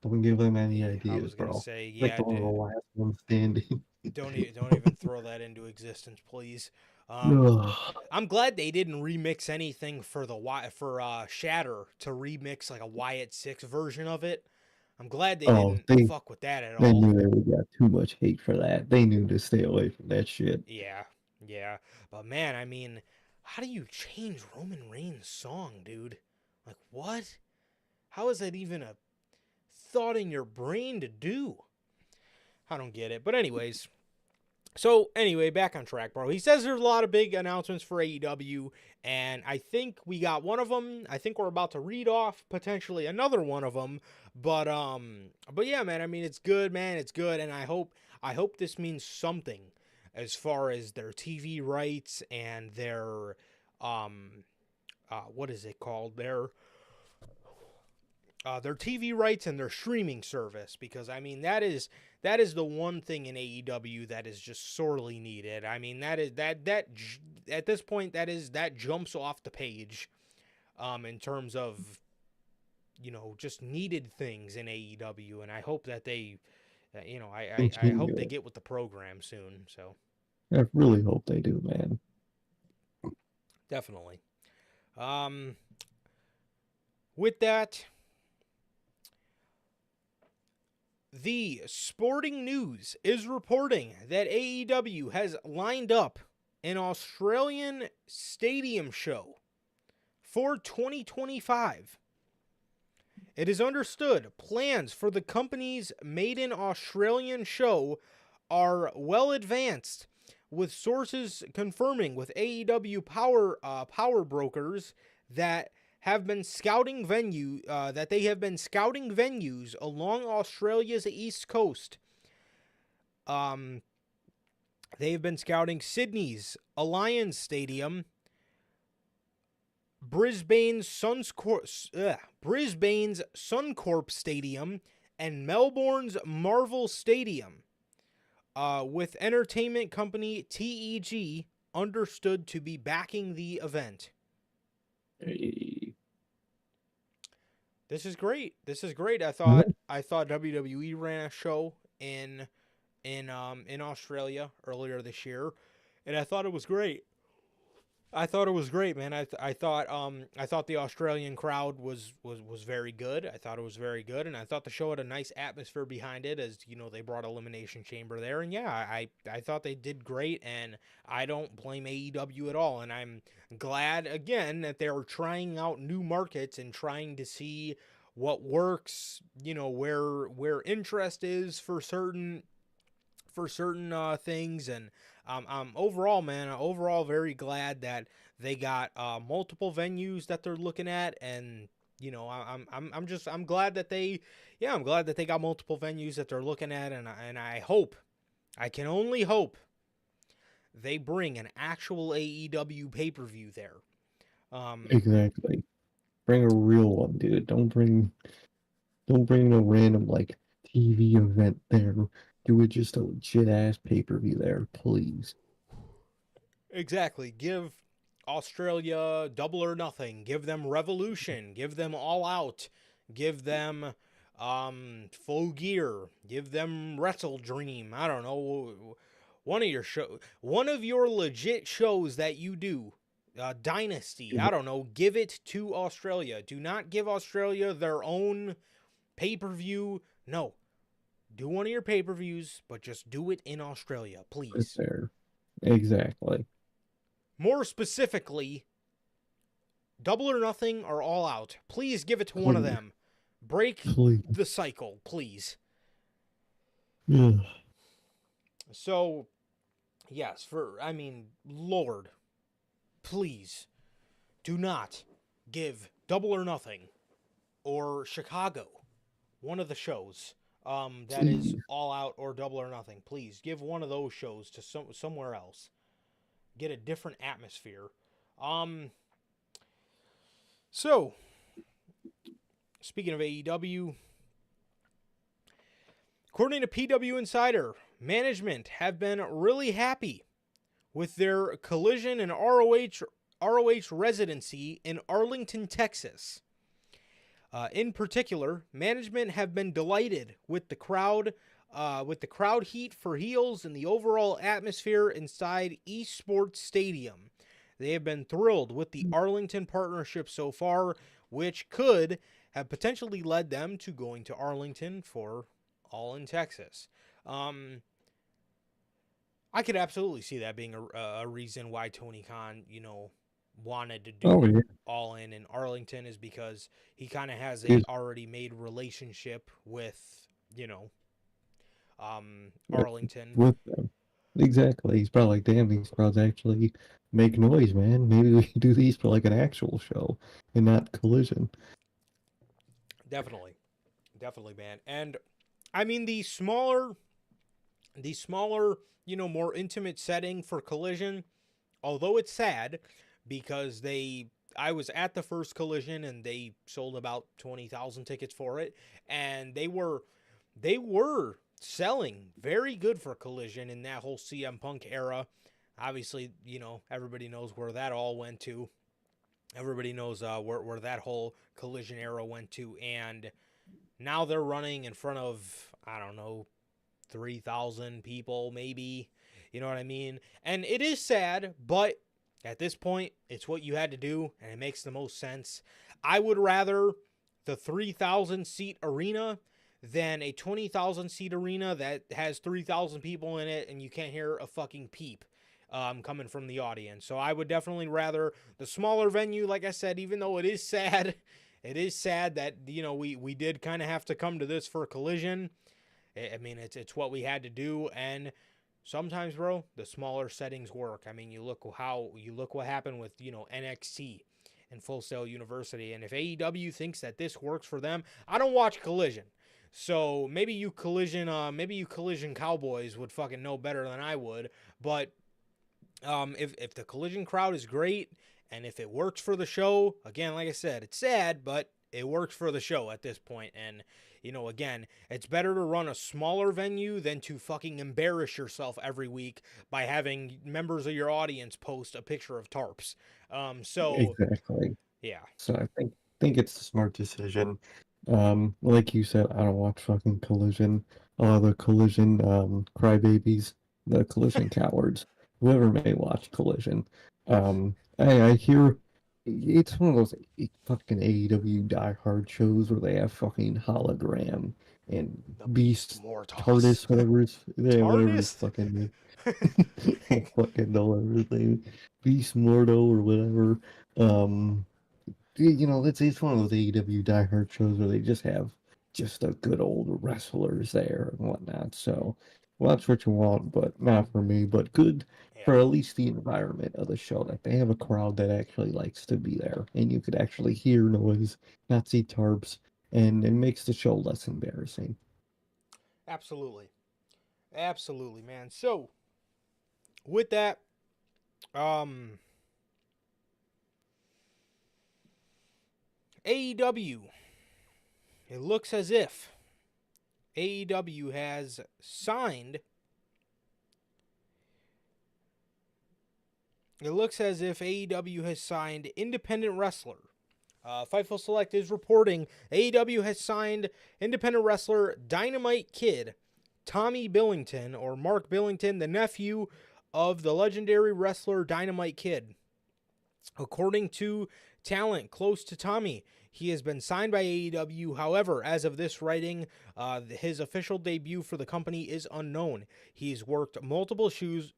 Don't give them any ideas, I was gonna bro. say, Like yeah, the last one standing. don't even throw that into existence, please. I'm glad they didn't remix anything for Shatter to remix like a Wyatt 6 version of it. I'm glad they didn't fuck with that at all. They knew they would got too much hate for that. They knew to stay away from that shit. Yeah. But man, I mean, how do you change Roman Reigns' song, dude? Like, what? How is that even a thought in your brain to do? I don't get it. But anyways, back on track, bro. He says there's a lot of big announcements for AEW, and I think we got one of them. I think we're about to read off potentially another one of them. But yeah, man. I mean, it's good, man. It's good, and I hope this means something as far as their TV rights and their what is it called? Their TV rights and their streaming service, because I mean that is the one thing in AEW that is just sorely needed. I mean that at this point that jumps off the page in terms of just needed things in AEW, and I hope that they I hope they get with the program soon. So I really hope they do, man. Definitely. With that, the Sporting News is reporting that AEW has lined up an Australian stadium show for 2025. It is understood plans for the company's maiden Australian show are well advanced, with sources confirming with AEW power brokers that have been scouting venues along Australia's east coast. They have been scouting Sydney's Alliance Stadium, Brisbane's Suncorp Stadium, and Melbourne's Marvel Stadium, with entertainment company TEG understood to be backing the event. Hey. This is great. This is great. I Yeah. thought WWE ran a show in Australia earlier this year, and I thought it was great. I thought it was great, man. I thought the Australian crowd was very good. I thought it was very good, and I thought the show had a nice atmosphere behind it, as you know they brought Elimination Chamber there, and yeah, I thought they did great, and I don't blame AEW at all, and I'm glad again that they're trying out new markets and trying to see what works. You know where interest is for certain things, and I'm overall, man, overall very glad that they got multiple venues that they're looking at, and you know I'm glad that I'm glad that they got multiple venues that they're looking at, and I can only hope they bring an actual AEW pay-per-view there. Exactly. Bring a real one, dude. Don't bring no random like TV event there. Do it just a legit ass pay-per-view there, please. Exactly. Give Australia Double or Nothing. Give them Revolution. Give them All Out. Give them Full Gear. Give them Wrestle Dream. I don't know. One of your legit shows that you do. Dynasty. I don't know. Give it to Australia. Do not give Australia their own pay-per-view. No. Do one of your pay-per-views, but just do it in Australia, please. There. Exactly. More specifically, Double or Nothing or All Out. Please give it to one of them. Break Please. the cycle, please. Yeah. So, yes, Lord, please do not give Double or Nothing or Chicago, one of the shows, that is All Out or Double or Nothing. Please give one of those shows to somewhere else. Get a different atmosphere. So, speaking of AEW, according to PW Insider, management have been really happy with their Collision and ROH residency in Arlington, Texas. In particular, management have been delighted with the crowd heat for heels and the overall atmosphere inside Esports Stadium. They have been thrilled with the Arlington partnership so far, which could have potentially led them to going to Arlington for All in Texas. I could absolutely see that being a reason why Tony Khan, wanted to do All in Arlington, is because he kind of has a already made relationship with, Arlington. With them. Exactly. He's probably like, damn, these crowds actually make noise, man. Maybe we can do these for like an actual show and not Collision. Definitely, man. And I mean the smaller, more intimate setting for Collision, although it's sad because I was at the first Collision and they sold about 20,000 tickets for it, and they were selling very good for Collision in that whole CM Punk era. Obviously, everybody knows where that all went to. Everybody knows where that whole Collision era went to, and now they're running in front of, I don't know, 3,000 people maybe. You know what I mean? And it is sad, but at this point, it's what you had to do, and it makes the most sense. I would rather the 3,000 seat arena than a 20,000 seat arena that has 3,000 people in it and you can't hear a fucking peep coming from the audience. So I would definitely rather the smaller venue, like I said, even though it is sad. It is sad that, we did kind of have to come to this for a Collision. I mean, it's what we had to do, and sometimes, bro, the smaller settings work. I mean, you look what happened with, NXT and Full Sail University, and if AEW thinks that this works for them, I don't watch Collision. So maybe you Collision Cowboys would fucking know better than I would. But if the Collision crowd is great and if it works for the show, again, like I said, it's sad, but it works for the show at this point. And Again, it's better to run a smaller venue than to fucking embarrass yourself every week by having members of your audience post a picture of tarps. So Exactly. yeah, So I think it's a smart decision. Like you said, I don't watch fucking Collision. All the Collision crybabies, the Collision cowards, whoever may watch Collision. I hear it's one of those fucking AEW diehard shows where they have fucking hologram and the Beast Beast Mortos. TARDIS, whatever his TARDIS? fucking I fucking know everything. Beast Morto or whatever. Um it's one of those AEW diehard shows where they just have just a good old wrestlers there and whatnot. So watch what you want, but not for me. But good Yeah, for at least the environment of the show. Like they have a crowd that actually likes to be there, and you could actually hear noise, not see tarps, and it makes the show less embarrassing. absolutely. Absolutely, man. So, with that, um, AEW, it looks as if AEW has signed. It looks as if AEW has signed independent wrestler. Fightful Select is reporting AEW has signed independent wrestler Dynamite Kid Tommy Billington, or Mark Billington, the nephew of the legendary wrestler Dynamite Kid. According to talent close to Tommy, he has been signed by AEW. However, as of this writing, his official debut for the company is unknown. He's worked multiple shows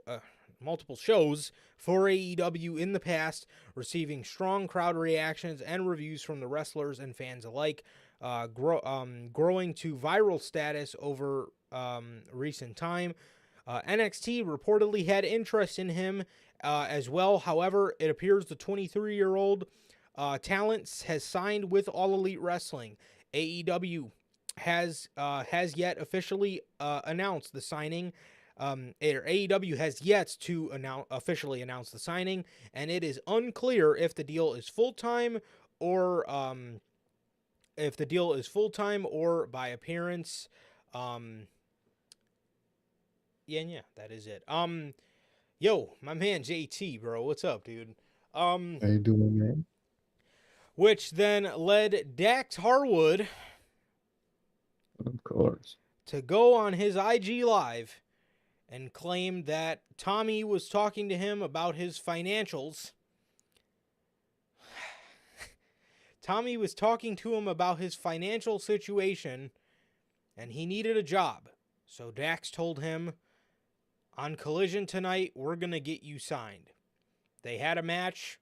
for AEW in the past, receiving strong crowd reactions and reviews from the wrestlers and fans alike, growing to viral status over recent time. NXT reportedly had interest in him as well. However, it appears the 23-year-old talent has signed with All Elite Wrestling. AEW has yet officially announced the signing. AEW has yet to officially announce the signing, and it is unclear if the deal is full time or by appearance. Yeah, that is it. Yo, my man JT, bro, what's up, dude? How you doing, man? Which then led Dax Harwood Of course. to go on his IG Live and claim that Tommy was talking to him about his financials. Tommy was talking to him about his financial situation and he needed a job. So Dax told him, on Collision tonight, we're going to get you signed. They had a match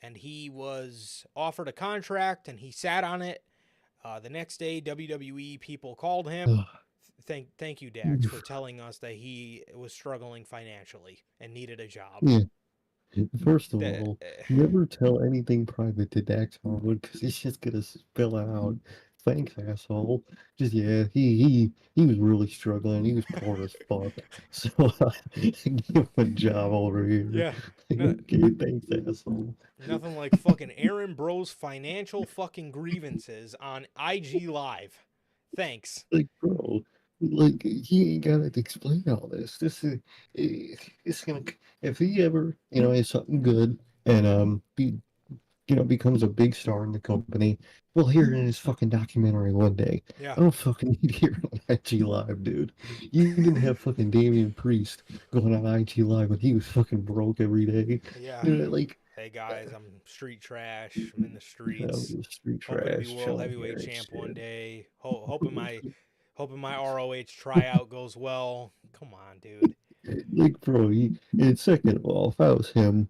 and he was offered a contract and he sat on it. The next day, WWE people called him. Thank you, Dax, for telling us that he was struggling financially and needed a job. Yeah. First of That, all, never tell anything private to Dax Harwood because he's just gonna spill it out. Thanks, asshole. Just yeah, he was really struggling. He was poor as fuck. So give him a job over here. yeah, no, Okay, thanks, asshole. nothing like fucking Aaron Bro's financial fucking grievances on IG Live. Thanks. Like, bro, like he ain't gotta explain all this. It's gonna if he ever is something good and becomes a big star in the company, we'll hear it in his fucking documentary one day. Yeah, I don't fucking need to hear it on IG Live, dude. You didn't have fucking Damian Priest going on IG Live when he was fucking broke every day. yeah. Like, Hey guys, I'm street trash. I'm in the streets, street hoping to be trash, world chilling heavyweight here and champ one shit. day. Hoping my ROH tryout goes well. Come on, dude. Like, bro, and second of all, if I was him,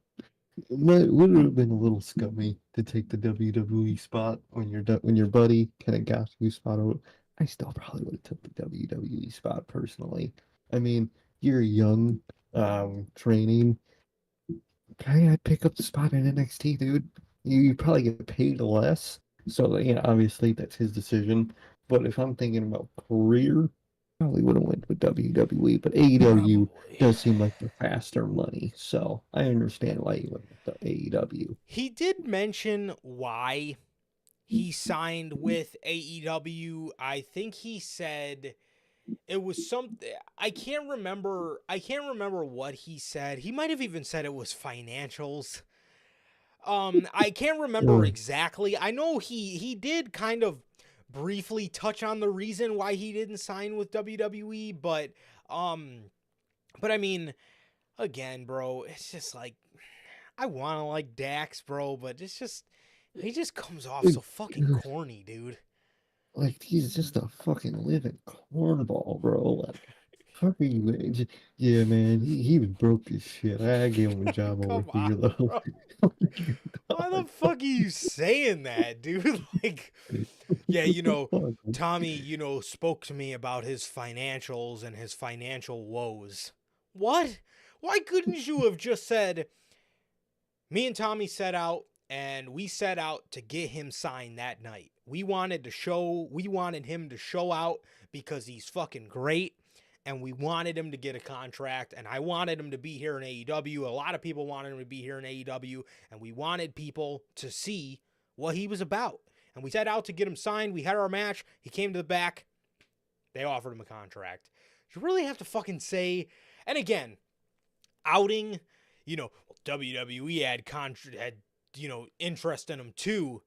would it have been a little scummy to take the WWE spot when when your buddy kind of got you spot out? I still probably would have took the WWE spot personally. I mean, you're young, training. I'd pick up the spot in NXT, dude. You probably get paid less, so obviously that's his decision. But if I'm thinking about career, probably would have went with WWE. But AEW Probably. does seem like the faster money, so I understand why you went with the AEW. He did mention why he signed with AEW. I think he said it was something. I can't remember what he said. He might have even said it was financials. I can't remember Or exactly. I know he did kind of briefly touch on the reason why he didn't sign with WWE, but I mean, again, bro, it's just like I want to like Dax, bro, but it's just he just comes off so fucking corny, dude. like he's just a fucking living cornball, bro. Like, fuck are you? Yeah, man, he was broke as shit. I gave him a job over Come on, here though. bro. Why the fuck are you saying that, dude? Like, yeah, What the fuck? Tommy, spoke to me about his financials and his financial woes. What? Why couldn't you have just said, me and Tommy set out and we set out to get him signed that night. We wanted him to show out because he's fucking great and we wanted him to get a contract and I wanted him to be here in AEW. A lot of people wanted him to be here in AEW and we wanted people to see what he was about. And we set out to get him signed. We had our match. He came to the back. They offered him a contract. You really have to fucking say, and again, outing, WWE had interest in him too.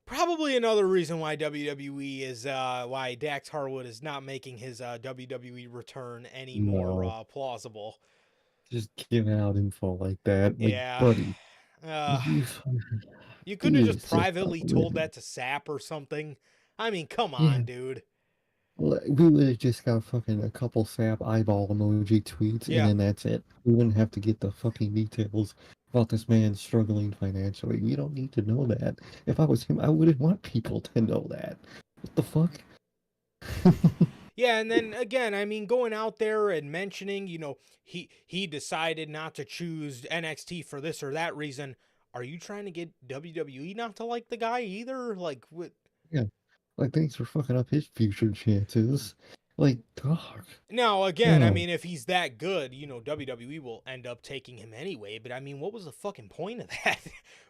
Probably another reason why WWE is why Dax Harwood is not making his WWE return any more No, plausible. just giving out info like that, like, Yeah. buddy, Uh, you, you couldn't have dude just is just privately told living. that to Sap or something. I mean, come Yeah, on, dude. we would have just got fucking a couple sap eyeball emoji tweets, and Yeah. then that's it. We wouldn't have to get the fucking details about this man struggling financially. You don't need to know that. If I was him, I wouldn't want people to know that. What the fuck? Yeah, and then again, I mean, going out there and mentioning, he decided not to choose NXT for this or that reason. Are you trying to get WWE not to like the guy either? Like, what? Yeah, like thanks for fucking up his future chances. Like, dog. Now, again, I Oh, mean, if he's that good, WWE will end up taking him anyway. But I mean, what was the fucking point of that?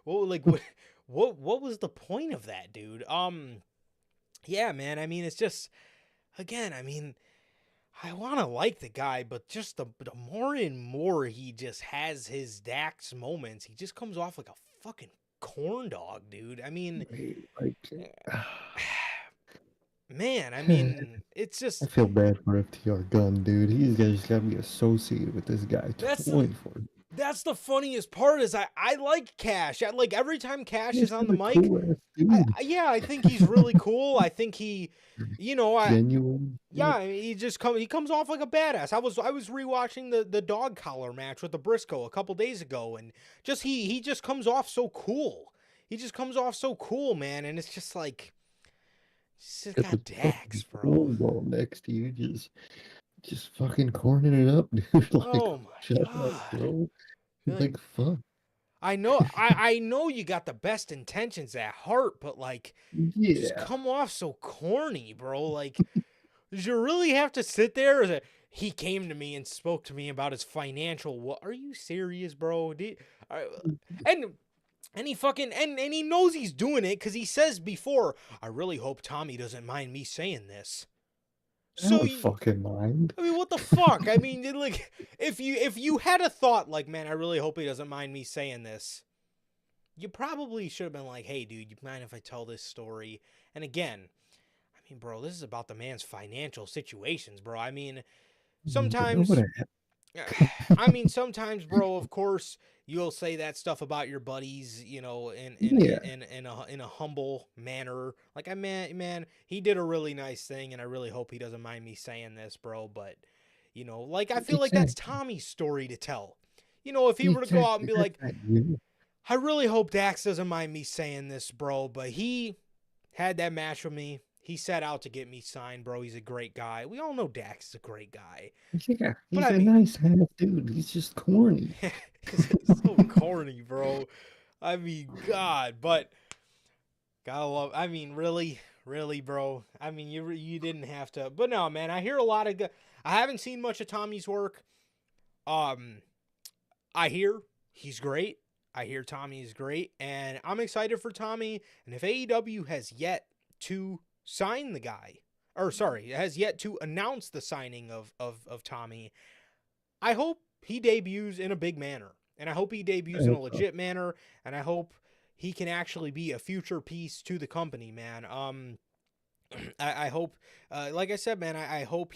What was the point of that, dude? Yeah, man. I mean, it's just, again, I mean, I want to like the guy, but just the more and more he just has his Dax moments, he just comes off like a fucking corn dog, dude. I mean, like, man, I mean, it's I just feel bad for FTR Gunn, dude. He's just got to be associated with this guy that's 24. that's the funniest part is I like Cash. I like every time Cash He's is on just the a mic. cool ass dude. Yeah, I think he's really cool. I think he, I Genuine. yeah, he comes off like a badass. I was rewatching the dog collar match with the Briscoe a couple days ago, and just he just comes off so cool. He just comes off so cool, man, and it's just like, just Got got the Dax, fucking bro. pool ball next to you, just fucking corning it up, dude. Like, Oh my shut up, god. bro. Like Like, fuck. I know you got the best intentions at heart, but like just Yeah. come off so corny, bro. Like, does you really have to sit there? He came to me and spoke to me about his financial. What are you serious, bro? Uh, and and he fucking and he knows he's doing it because he says before, I really hope Tommy doesn't mind me saying this. I So don't fucking mind. I mean, what the fuck? I mean, like, if you had a thought like, man, I really hope he doesn't mind me saying this, you probably should have been like, hey, dude, you mind if I tell this story? And again, I mean, bro, this is about the man's financial situations, bro. I mean, But no, what sometimes, sometimes, bro, of course, you'll say that stuff about your buddies, in in yeah. in in a humble manner. Like, man, he did a really nice thing, and I really hope he doesn't mind me saying this, bro. But, like I feel like that's Exactly. Tommy's story to tell. If he were to go out and Exactly. be That's like, not you. I really hope Dax doesn't mind me saying this, bro, but he had that match with me. He set out to get me signed, bro. He's a great guy. We all know Dax is a great guy. Yeah. But He's I a mean, nice half dude. He's just corny. it's so corny, bro. I mean, God, but gotta love. I mean, really, bro. I mean, you didn't have to. But no, man. I hear a lot of. I haven't seen much of Tommy's work. Um, I hear he's great. I hear Tommy is great, and I'm excited for Tommy. And if AEW has yet to sign the guy, or sorry, has yet to announce the signing of Tommy, I hope he debuts in a big manner. And I hope he debuts in a legit manner, and I hope he can actually be a future piece to the company, man. I hope, like I said, man, I hope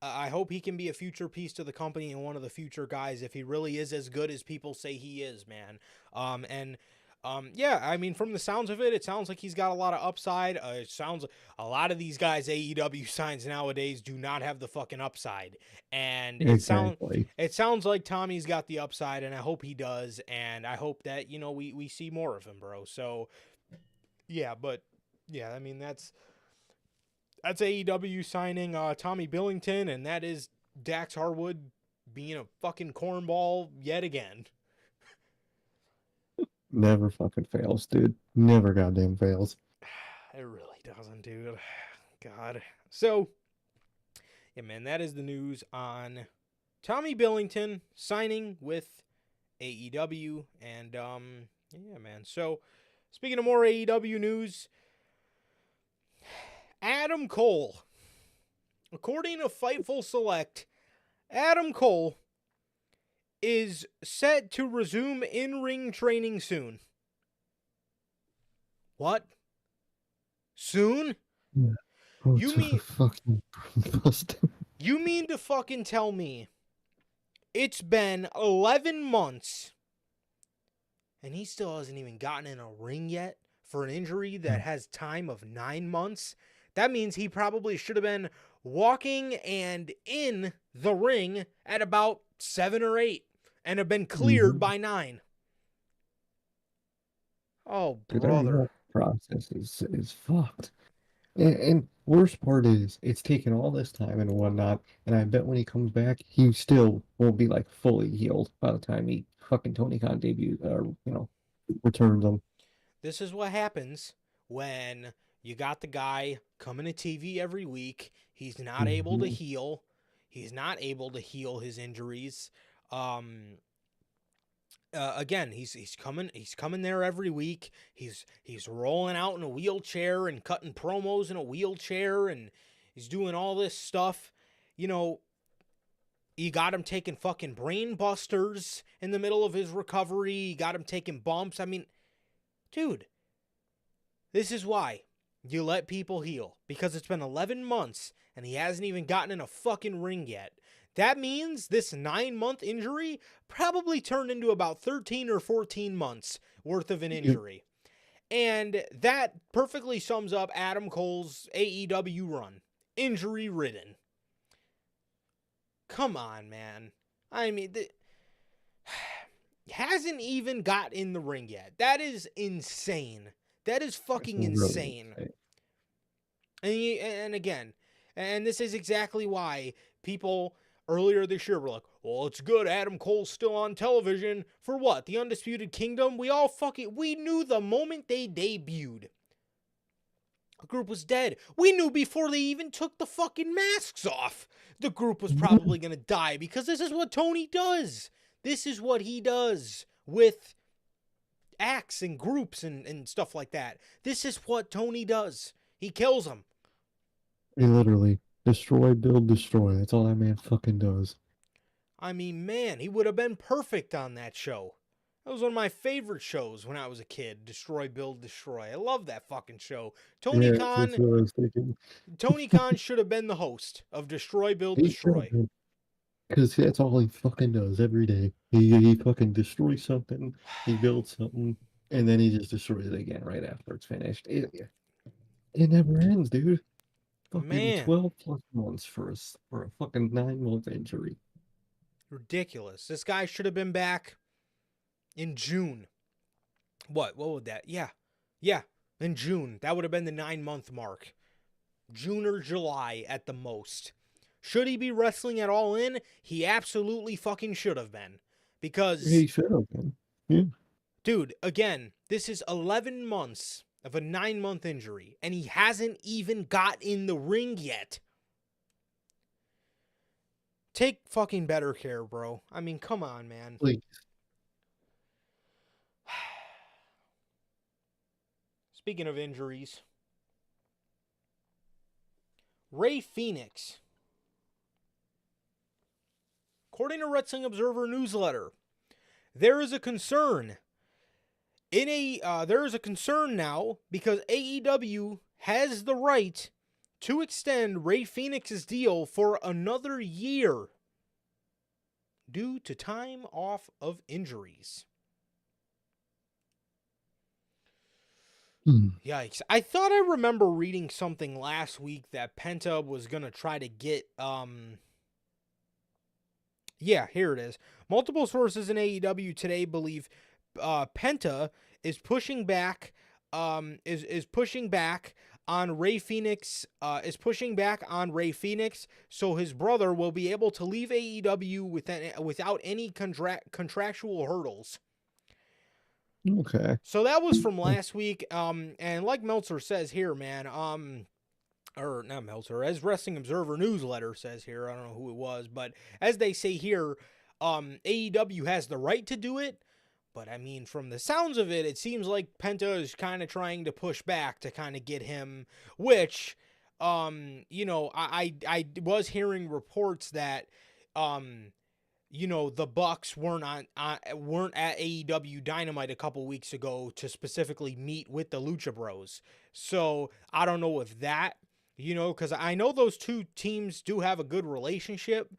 I hope he can be a future piece to the company and one of the future guys if he really is as good as people say he is, man. Yeah, I mean, from the sounds of it, it sounds like he's got a lot of upside. It sounds a lot of these guys AEW signs nowadays do not have the fucking upside, and Exactly. it sounds like Tommy's got the upside, and I hope he does, and I hope that we see more of him, bro. So yeah, but yeah, I mean that's AEW signing Tommy Billington, and that is Dax Harwood being a fucking cornball yet again. Never fucking fails, dude. Never goddamn fails. It really doesn't, dude. God. So, yeah, man, that is the news on Tommy Billington signing with AEW. And, yeah, man. So, speaking of more AEW news, Adam Cole. According to Fightful Select, Adam Cole is set to resume in-ring training soon. What? Soon? Yeah. Oh, You mean fucking bust. you mean to fucking tell me it's been 11 months and he still hasn't even gotten in a ring yet for an injury that has time of 9 months? That means he probably should have been walking and in the ring at about 7 or 8 and have been cleared by 9. Oh, Dude, that brother. whole process is fucked. And worst part is, it's taken all this time and whatnot, and I bet when he comes back, he still won't be like fully healed by the time he fucking Tony Khan debut, returns him. This is what happens when you got the guy coming to TV every week. He's not able to Mhm. heal. He's not able to heal his injuries. Um, Again, he's coming there every week. He's rolling out in a wheelchair and cutting promos in a wheelchair, and he's doing all this stuff. You know, you got him taking fucking brain busters in the middle of his recovery. You got him taking bumps. I mean, dude, this is why you let people heal, because it's been 11 months and he hasn't even gotten in a fucking ring yet. That means this 9-month injury probably turned into about 13 or 14 months worth of an injury. And that perfectly sums up Adam Cole's AEW run. Injury ridden. Come on, man. I mean, hasn't even got in the ring yet. That is insane. That is fucking insane. And again, and this is exactly why people earlier this year were like, well, it's good Adam Cole's still on television for what? The Undisputed Kingdom? We knew the moment they debuted. The group was dead. We knew before they even took the fucking masks off. The group was probably going to die, because this is what Tony does. This is what he does with acts and groups and stuff like that. This is what Tony does. He kills them. He literally destroy, build, destroy. That's all that man fucking does. I mean, man, he would have been perfect on that show. That was one of my favorite shows when I was a kid. Destroy, build, destroy. I love that fucking show. Tony That's what I was thinking. Khan should have been the host of Destroy, Build, He should have Destroy. been. Because that's all he fucking does every day. He fucking destroys something, he builds something, and then he just destroys it again right after it's finished. It never ends, dude. Fucking Man, 12 plus months for a fucking 9-month injury. ridiculous. This guy should have been back in June. What would that? Yeah, in June. That would have been the 9-month mark. June or July at the most. Should he be wrestling at All In? He absolutely fucking should have been. Because He should have been. Yeah. dude, again, this is 11 months of a 9-month injury, and he hasn't even got in the ring yet. Take fucking better care, bro. I mean, come on, man. Please. Speaking of injuries, Ray Phoenix. According to Wrestling Observer newsletter, there is a concern there is a concern now because AEW has the right to extend Ray Phoenix's deal for another year due to time off of injuries. Yikes. I thought I remember reading something last week that Penta was going to try to get yeah, here it is. Multiple sources in AEW today believe Penta is pushing back is pushing back on Ray Phoenix so his brother will be able to leave AEW without any contractual hurdles. Okay. So that was from last week and like Meltzer says here, man, or not Meltzer, as Wrestling Observer newsletter says here, I don't know who it was, but as they say here, AEW has the right to do it, but I mean, from the sounds of it, it seems like Penta is kind of trying to push back to kind of get him, which, you know, I was hearing reports that, you know, the Bucks weren't at AEW Dynamite a couple weeks ago to specifically meet with the Lucha Bros. So I don't know if that, you know, because I know those two teams do have a good relationship,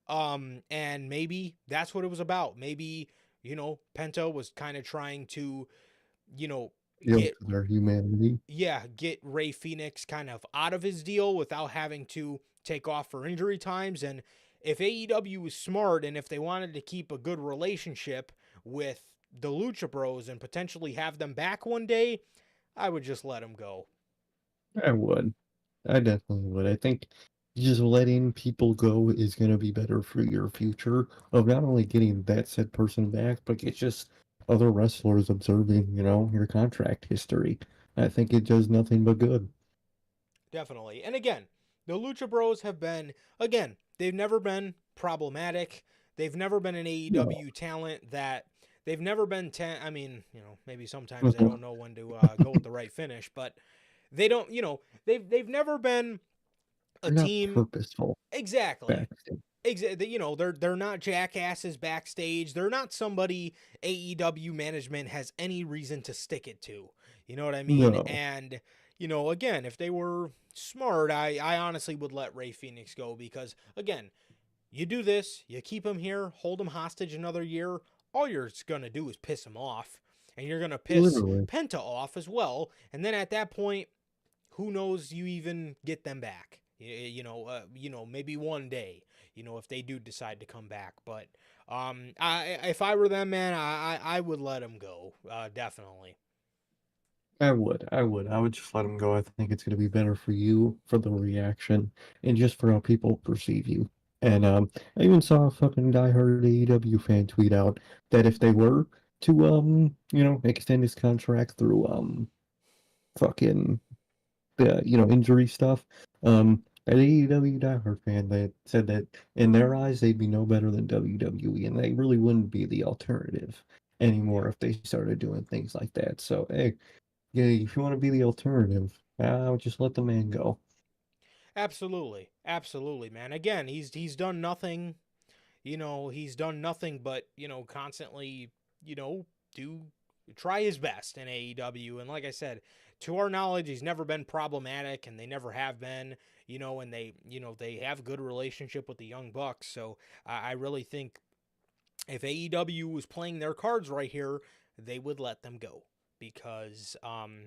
and maybe that's what it was about. Maybe, you know, Penta was kind of trying to, you know, get Their humanity. get Ray Phoenix kind of out of his deal without having to take off for injury times. And if AEW was smart and if they wanted to keep a good relationship with the Lucha Bros and potentially have them back one day, I would just let them go. I would. I definitely would. I think just letting people go is going to be better for your future of not only getting that said person back, but it's just other wrestlers observing, you know, your contract history. I think it does nothing but good. Definitely. And again, the Lucha Bros have been, again, they've never been problematic. They've never been an No. AEW talent that they've never been, I mean, you know, maybe sometimes they Mhm. don't know when to go with the right finish, but they don't, you know, they've never been a They're not team. purposeful Exactly. backstage. Exactly. You know, they're not jackasses backstage. They're not somebody AEW management has any reason to stick it to. You know what I mean? No. And you know, again, if they were smart, I honestly would let Ray Phoenix go because again, you do this, you keep him here, hold him hostage another year. All you're gonna do is piss him off, and you're gonna piss Literally. Penta off as well. And then at that point, who knows? You even get them back. You know, maybe one day. You know, if they do decide to come back, but if I were them, man, I would let them go. Definitely. I would. I would. I would just let him go. I think it's going to be better for you, for the reaction, and just for how people perceive you. And I even saw a fucking diehard AEW fan tweet out that if they were to you know, extend his contract through fucking the injury stuff, an AEW diehard fan that said that in their eyes they'd be no better than WWE, and they really wouldn't be the alternative Yeah. anymore if they started doing things like that. So hey. Yeah, if you want to be the alternative, just let the man go. Absolutely. Absolutely, man. Again, he's done nothing. You know, he's done nothing but constantly do try his best in AEW. And like I said, to our knowledge, he's never been problematic, and they never have been. And they have a good relationship with the Young Bucks. So I really think if AEW was playing their cards right here, they would let them go because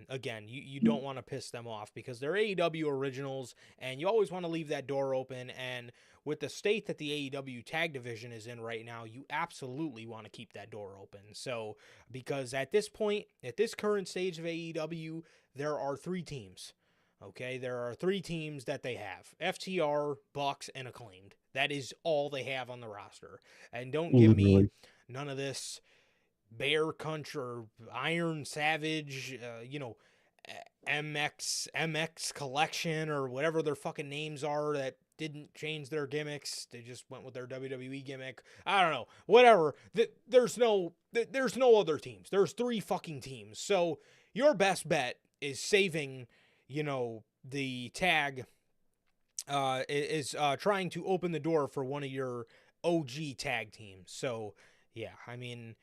again, you don't want to piss them off because they're AEW originals, and you always want to leave that door open. And with the state that the AEW tag division is in right now, you absolutely want to keep that door open. So because at this point, at this current stage of AEW, there are three teams. Okay, there are three teams that they have: FTR, Bucks, and Acclaimed. That is all they have on the roster. And don't give me Literally. none of this Bear Country or Iron Savage, MX Collection or whatever their fucking names are that didn't change their gimmicks. They just went with their WWE gimmick. I don't know. Whatever. There's no other teams. There's three fucking teams. So your best bet is saving, the tag, is trying to open the door for one of your OG tag teams. So, yeah, I mean,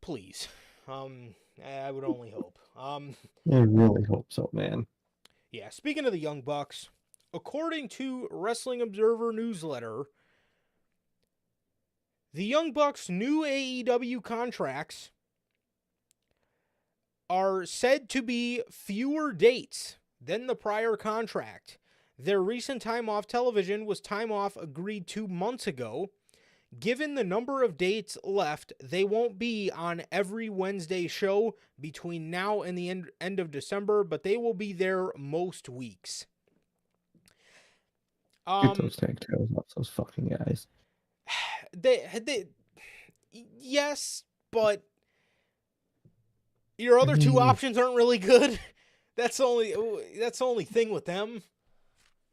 please. I would only hope. I really hope so, man. Yeah, speaking of the Young Bucks, according to Wrestling Observer newsletter, the Young Bucks' new AEW contracts are said to be fewer dates than the prior contract. Their recent time off television was time off agreed 2 months ago. Given the number of dates left, they won't be on every Wednesday show between now and the end of December, but they will be there most weeks. Get those tag titles off those fucking guys. They yes, but your I other two mean, options aren't really good. That's the only thing with them.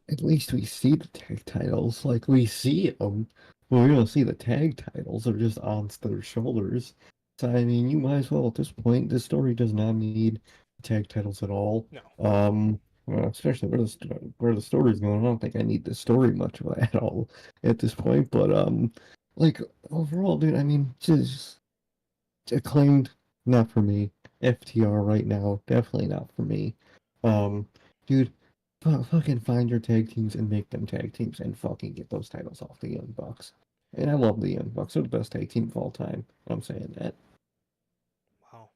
at least we see the tag titles. Like, we see them. But we don't see the tag titles. They're just on their shoulders. So, I mean, you might as well, at this point, this story does not need tag titles at all. No. Well, especially where the story's going. I don't think I need the story much of at all at this point. But, like, overall, dude, I mean, just acclaimed, not for me. FTR right now, definitely not for me. Dude, fucking find your tag teams and make them tag teams and fucking get those titles off the Young Bucks. And I love the Young Bucks. They're the best tag team of all time. I'm saying that. Wow.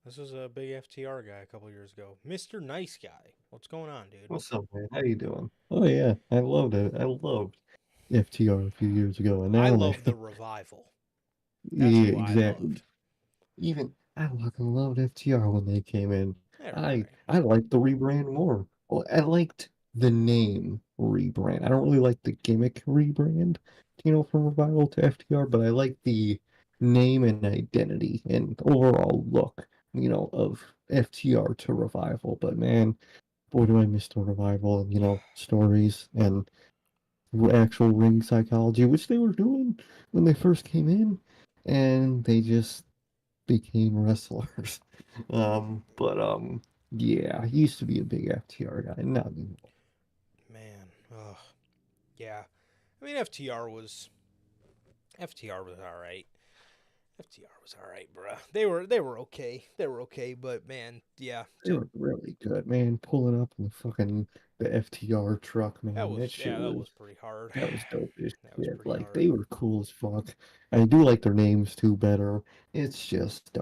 This is a big FTR guy a couple years ago. Mr. Nice Guy. What's going on, dude? What's up, man? How you doing? Oh yeah, I loved it. I loved FTR a few years ago, and I now love the revival. That's yeah, who I exactly. loved. Even I fucking loved FTR when they came in. They're I right. I liked the rebrand more. Well, I liked the name rebrand. I don't really like the gimmick rebrand, from Revival to FTR, but I like the name and identity and overall look, of FTR to Revival. But man, boy, do I miss the Revival and, stories and actual ring psychology, which they were doing when they first came in, and they just became wrestlers. Yeah, I used to be a big FTR guy, not anymore. Man. Ugh. Yeah. I mean, FTR was all right. FTR was all right, bruh. They were okay. They were okay, but man, yeah. They were really good, man. Pulling up in the FTR truck, man. That was pretty hard. That was dope as That was shit. pretty Like, hard. they were cool as fuck. I do like their names too better. It's just,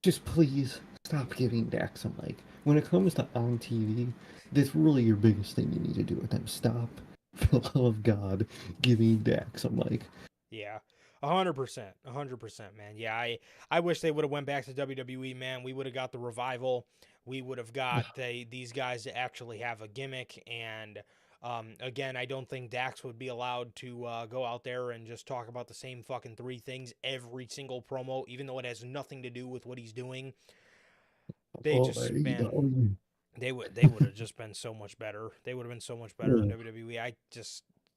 just please stop giving Dax a mic. When it comes to on TV, that's really your biggest thing you need to do with them. Stop, for the love of God, giving Dax a mic. Yeah. 100%. 100%, man. Yeah, I wish they would have went back to WWE, man. We would have got the revival. We would have got these guys to actually have a gimmick. And again, I don't think Dax would be allowed to go out there and just talk about the same fucking three things every single promo, even though it has nothing to do with what he's doing. They Oh, just, there you man, go. they would have just been so much better. They would have been so much better in Yeah. WWE.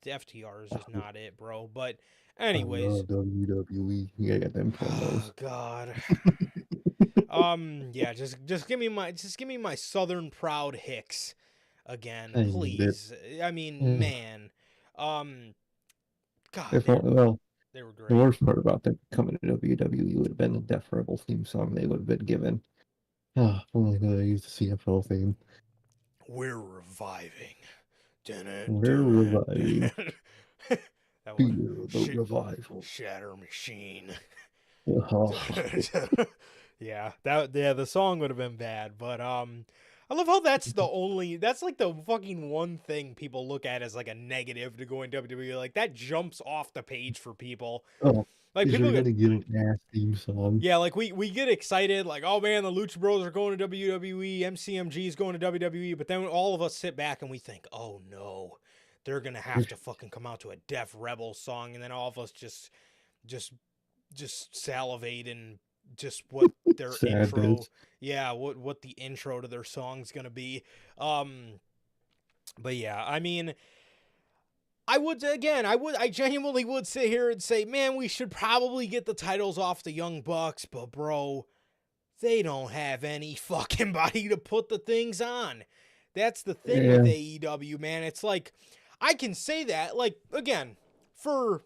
The FTR is just not it, bro. But I anyways, love WWE. Yeah, them oh promos. God. Yeah, just give me my Southern Proud Hicks again, I need it. please. I mean, Yeah. man. God, Well, they were the great. worst part about them coming to WWE would have been the Death Rebel theme song they would have been given. Ah, only could I use the CFL theme. We're reviving. Dun it, We're dun reviving. it. That was Fear the revival. Shatter Machine. Oh, Yeah, the song would have been bad, but I love how that's like the fucking one thing people look at as like a negative to going WWE. Like that jumps off the page for people. oh, Like because people you're get gonna get an ass theme song. yeah, like we get excited, like, oh man, the Lucha Bros are going to WWE, MCMG is going to WWE, but then all of us sit back and we think, oh no, they're gonna have to fucking come out to a Def Rebel song, and then all of us just salivate and just what their Sad intro, bits. yeah, what the intro to their song's gonna be. But yeah, I mean, I genuinely would sit here and say, man, we should probably get the titles off the Young Bucks, but bro, they don't have any fucking body to put the things on. That's the thing Yeah. with AEW, man. It's like, I can say that, like, again, for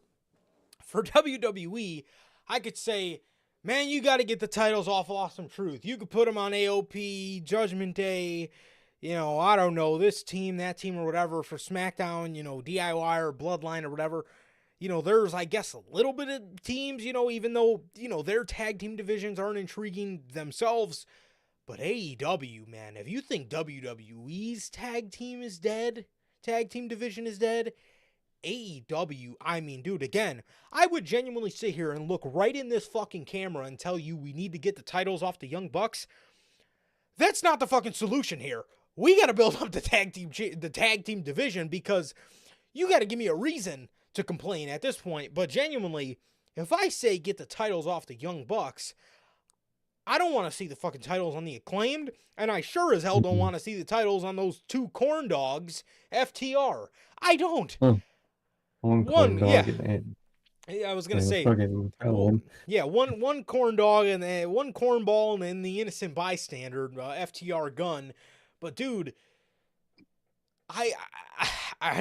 WWE, I could say, man, you got to get the titles off Awesome Truth. You could put them on AOP, Judgment Day, you know, I don't know, this team, that team, or whatever. For SmackDown, you know, DIY or Bloodline or whatever. You know, there's, I guess, a little bit of teams, you know, even though, you know, their tag team divisions aren't intriguing themselves. But AEW, man, if you think WWE's tag team is dead, tag team division is dead, AEW, I mean, dude, again, I would genuinely sit here and look right in this fucking camera and tell you we need to get the titles off the Young Bucks. That's not the fucking solution here. We got to build up the tag team division, because you got to give me a reason to complain at this point. But genuinely, if I say get the titles off the Young Bucks, I don't want to see the fucking titles on the Acclaimed, and I sure as hell don't want to see the titles on those two corn dogs, FTR. I don't. One corn dog and I was gonna say, fucking one corn dog and one corn ball and then the innocent bystander, FTR gun. But dude, I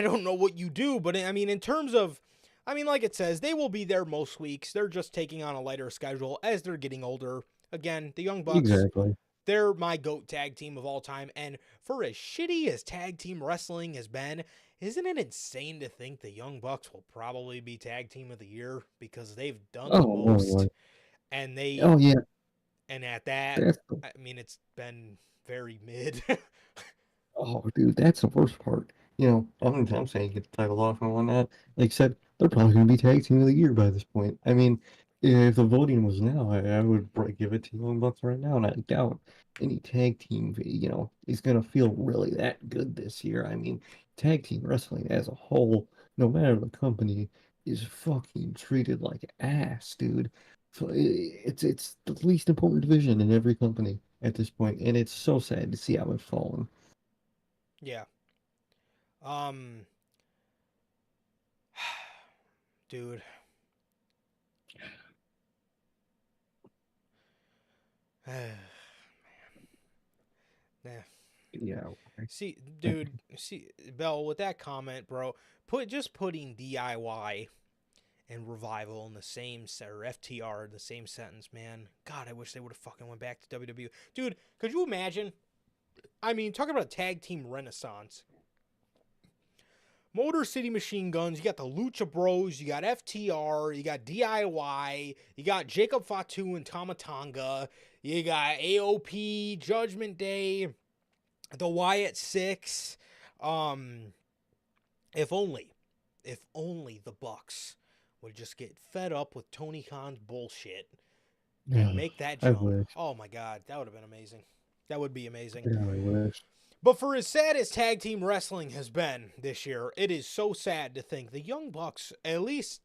don't know what you do, but I mean, in terms of, I mean, like it says, they will be there most weeks. They're just taking on a lighter schedule as they're getting older. Again, the Young Bucks, exactly. They're my GOAT tag team of all time. And for as shitty as tag team wrestling has been, isn't it insane to think the Young Bucks will probably be tag team of the year, because they've done the most. And they, and at that, I mean, it's been very mid. Oh, dude, that's the worst part. You know, I'm saying get the title off and whatnot. Like I said, they're probably going to be tag team of the year by this point. I mean, if the voting was now, I would give it to Young Bucks right now, and I doubt any tag team, you know, is going to feel really that good this year. I mean, tag team wrestling as a whole, no matter the company, is fucking treated like ass, dude. So it's the least important division in every company at this point, and it's so sad to see how it's fallen. Yeah. Dude. Man. Yeah. See, dude, Bell, with that comment, bro, putting DIY and Revival in the same or FTR in the same sentence, man. God, I wish they would have fucking went back to WWE. Dude, could you imagine? I mean, talking about a tag team renaissance. Motor City Machine Guns, you got the Lucha Bros, you got FTR, you got DIY, you got Jacob Fatu and Tamatanga, you got AOP, Judgment Day, the Wyatt Six. If only the Bucks would just get fed up with Tony Khan's bullshit and make that jump. Oh my God, that would have been amazing. That would be amazing. Yeah, I wish. But for as sad as tag team wrestling has been this year, it is so sad to think the Young Bucks, at least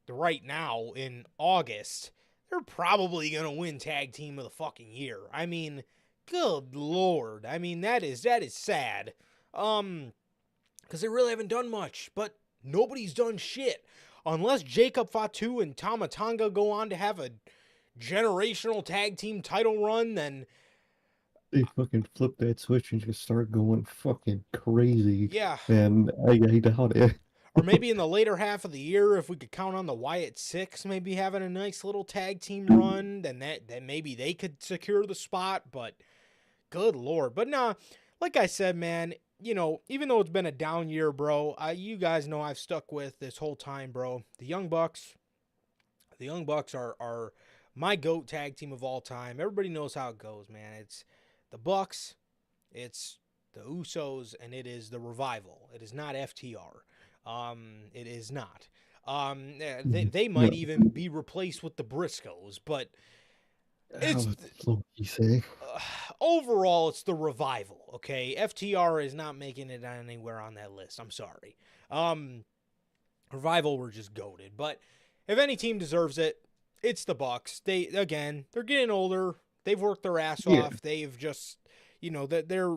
right now in August, they're probably going to win tag team of the fucking year. I mean, good Lord. I mean, that is sad. Because they really haven't done much, but nobody's done shit. Unless Jacob Fatu and Tamatanga go on to have a generational tag team title run, then they fucking flip that switch and just start going fucking crazy. Yeah. And I doubt it. Or maybe in the later half of the year, if we could count on the Wyatt Six maybe having a nice little tag team run, then maybe they could secure the spot. But good Lord. But nah, like I said, man, you know, even though it's been a down year, bro, you guys know I've stuck with this whole time, bro. The Young Bucks are my GOAT tag team of all time. Everybody knows how it goes, man. It's the Bucks, it's the Usos, and it is the Revival. It is not FTR. It is not. They might even be replaced with the Briscoes, but it's overall it's the Revival. Okay, FTR is not making it anywhere on that list. I'm sorry. Revival were just goated, but if any team deserves it, it's the Bucks. They're getting older. They've worked their ass off. They've just, you know, that they're,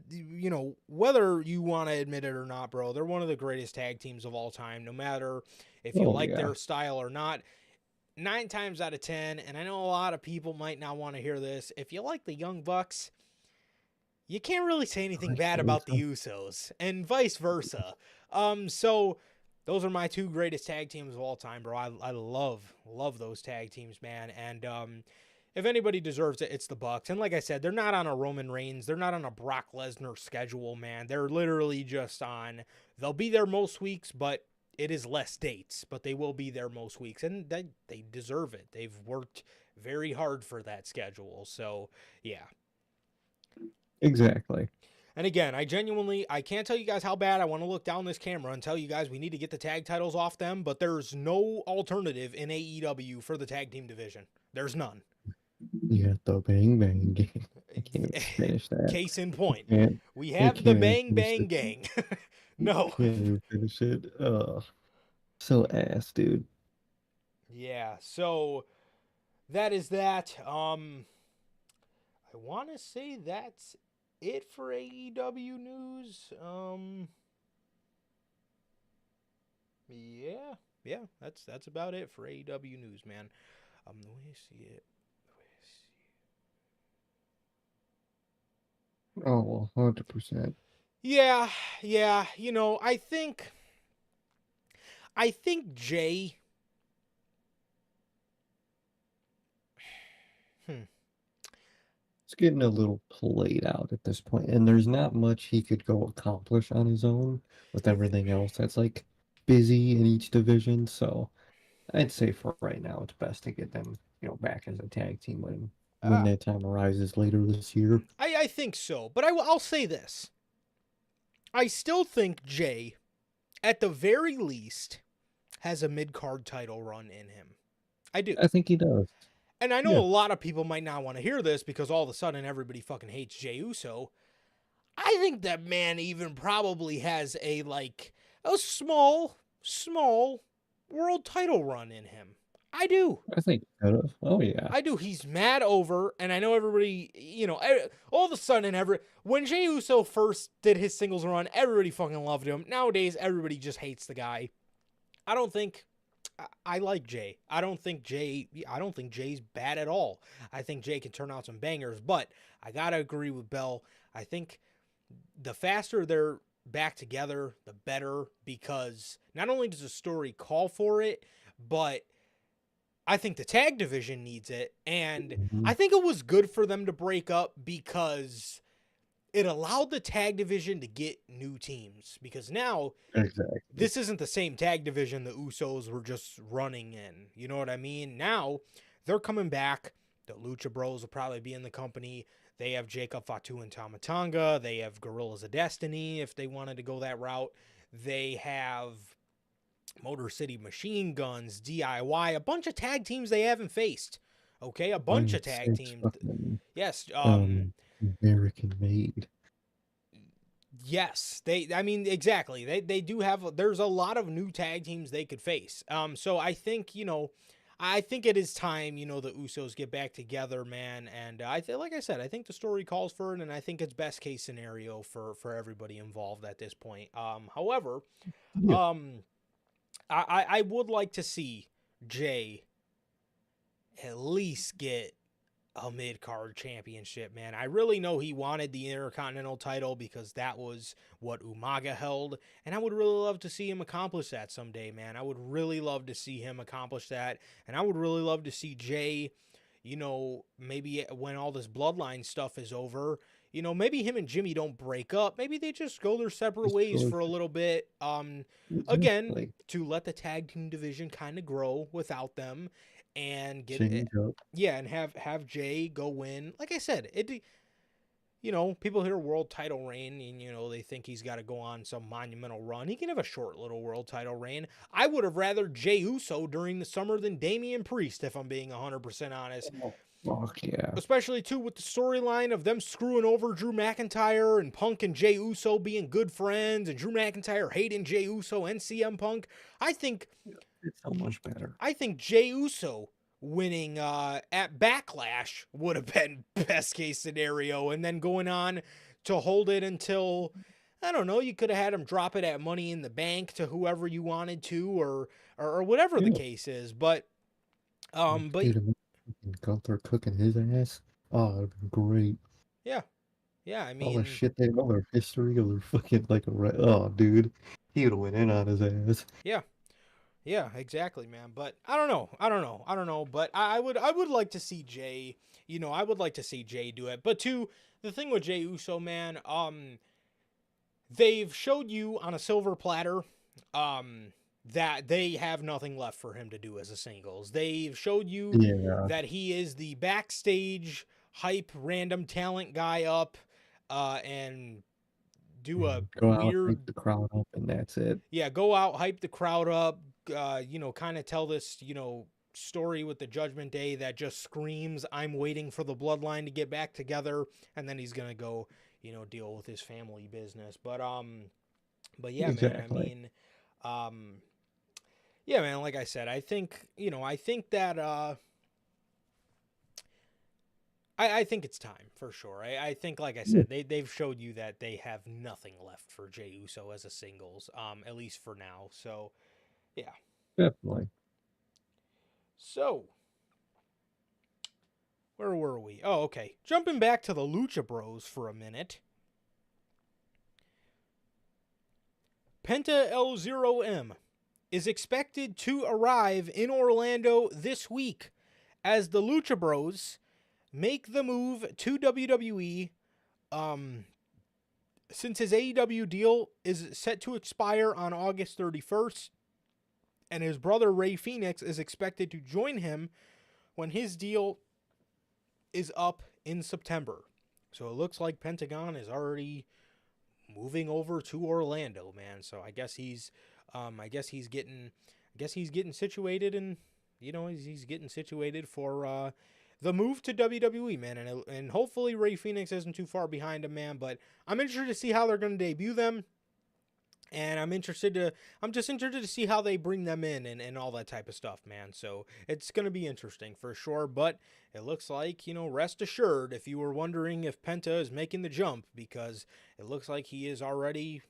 you know, whether you want to admit it or not, bro, they're one of the greatest tag teams of all time, no matter if you like their style or not. 9 times out of 10, and I know a lot of people might not want to hear this, if you like the Young Bucks, you can't really say anything bad about the Usos, and vice versa. So those are my 2 greatest tag teams of all time, bro. I love those tag teams, man. And if anybody deserves it, it's the Bucks. And like I said, they're not on a Roman Reigns, they're not on a Brock Lesnar schedule, man. They're literally just on. They'll be there most weeks, but it is less dates. But they will be there most weeks, and they deserve it. They've worked very hard for that schedule. So yeah. Exactly. And again, I can't tell you guys how bad I want to look down this camera and tell you guys we need to get the tag titles off them, but there's no alternative in AEW for the tag team division. There's none. You got the Bang Bang Gang. I can't even finish that. Case in point. We have the Bang Bang Gang. No. Can't even finish it. So ass, dude. Yeah, so that is that. I want to say that's it for AEW news. Yeah, that's about it for AEW news, man. The way I see it. Oh, 100%. Yeah. You know, I think Jay. It's getting a little played out at this point, and there's not much he could go accomplish on his own with everything else that's like busy in each division. So I'd say for right now, it's best to get them, back as a tag team when that time arises later this year. I think so, but I'll say this. I still think Jay, at the very least, has a mid-card title run in him. I do. I think he does. And I know a lot of people might not want to hear this because all of a sudden everybody fucking hates Jey Uso. I think that man even probably has a small world title run in him. I do. I think so. Oh yeah. I do. He's mad over, and I know everybody, all of a sudden when Jey Uso first did his singles run, everybody fucking loved him. Nowadays, everybody just hates the guy. I like Jay. I don't think Jay's bad at all. I think Jay can turn out some bangers, but I gotta agree with Bell. I think the faster they're back together, the better, because not only does the story call for it, but I think the tag division needs it, and I think it was good for them to break up because it allowed the tag division to get new teams, because now this isn't the same tag division the Usos were just running in. You know what I mean? Now they're coming back. The Lucha Bros will probably be in the company. They have Jacob Fatu and Tama Tonga. They have Gorillas of Destiny if they wanted to go that route. They have Motor City Machine Guns, DIY, a bunch of tag teams they haven't faced. Okay, a bunch of tag teams. Yes. American made. Yes, exactly. They do have. There's a lot of new tag teams they could face. So I think it is time the Usos get back together, man. And like I said, I think the story calls for it, and I think it's best case scenario for everybody involved at this point. However, I would like to see Jay at least get a mid-card championship, man. I really know he wanted the Intercontinental title because that was what Umaga held, and I would really love to see him accomplish that someday, man. I would really love to see him accomplish that, and I would really love to see Jay, maybe when all this bloodline stuff is over, maybe him and Jimmy don't break up. Maybe they just go their separate ways for a little bit. Again, to let the tag team division kind of grow without them. And get it, and have Jay go win. Like I said, people hear world title reign, and they think he's got to go on some monumental run. He can have a short little world title reign. I would have rather Jey Uso during the summer than Damian Priest, if I'm being 100% honest. Oh, fuck yeah! Especially too with the storyline of them screwing over Drew McIntyre and Punk and Jey Uso being good friends, and Drew McIntyre hating Jey Uso and CM Punk. I think it's so much better. I think Jey Uso winning at Backlash would have been best case scenario, and then going on to hold it until, I don't know, you could have had him drop it at Money in the Bank to whoever you wanted to, or whatever the case is. But But Dude, imagine Gunther cooking his ass. Oh, it'd be great. yeah, yeah. I All the mean, shit they know, their history of their fucking oh, dude, he would have went in on his ass. yeah, yeah, exactly, man. But I don't know. I don't know. But I would like to see Jay. You know, I would like to see Jay do it. But two, the thing with Jay Uso, man, they've showed you on a silver platter, that they have nothing left for him to do as a singles. They've showed you Yeah, that he is the backstage hype random talent guy up, and do a go out, weird, hype the crowd up, and that's it. yeah, go out, hype the crowd up, kind of tell this, story with the Judgment Day that just screams, I'm waiting for the bloodline to get back together, and then he's gonna go, deal with his family business. But yeah, man, I Exactly. mean, um, yeah, man, like I said, I think that, I think it's time for sure. I think, like I Yeah, said, they've showed you that they have nothing left for Jey Uso as a singles, at least for now. So yeah. definitely. So where were we? Oh, okay. Jumping back to the Lucha Bros for a minute. Penta L0M is expected to arrive in Orlando this week as the Lucha Bros make the move to WWE. Um, since his AEW deal is set to expire on August 31st, and his brother Ray Phoenix is expected to join him when his deal is up in September. So it looks like Pentagon is already moving over to Orlando, man. So I guess he's getting situated, and he's getting situated for the move to WWE, man. And hopefully Ray Phoenix isn't too far behind him, man. But I'm interested to see how they're going to debut them. And I'm just interested to see how they bring them in, and all that type of stuff, man. So it's going to be interesting for sure. But it looks like, rest assured, if you were wondering if Penta is making the jump, because it looks like he is already,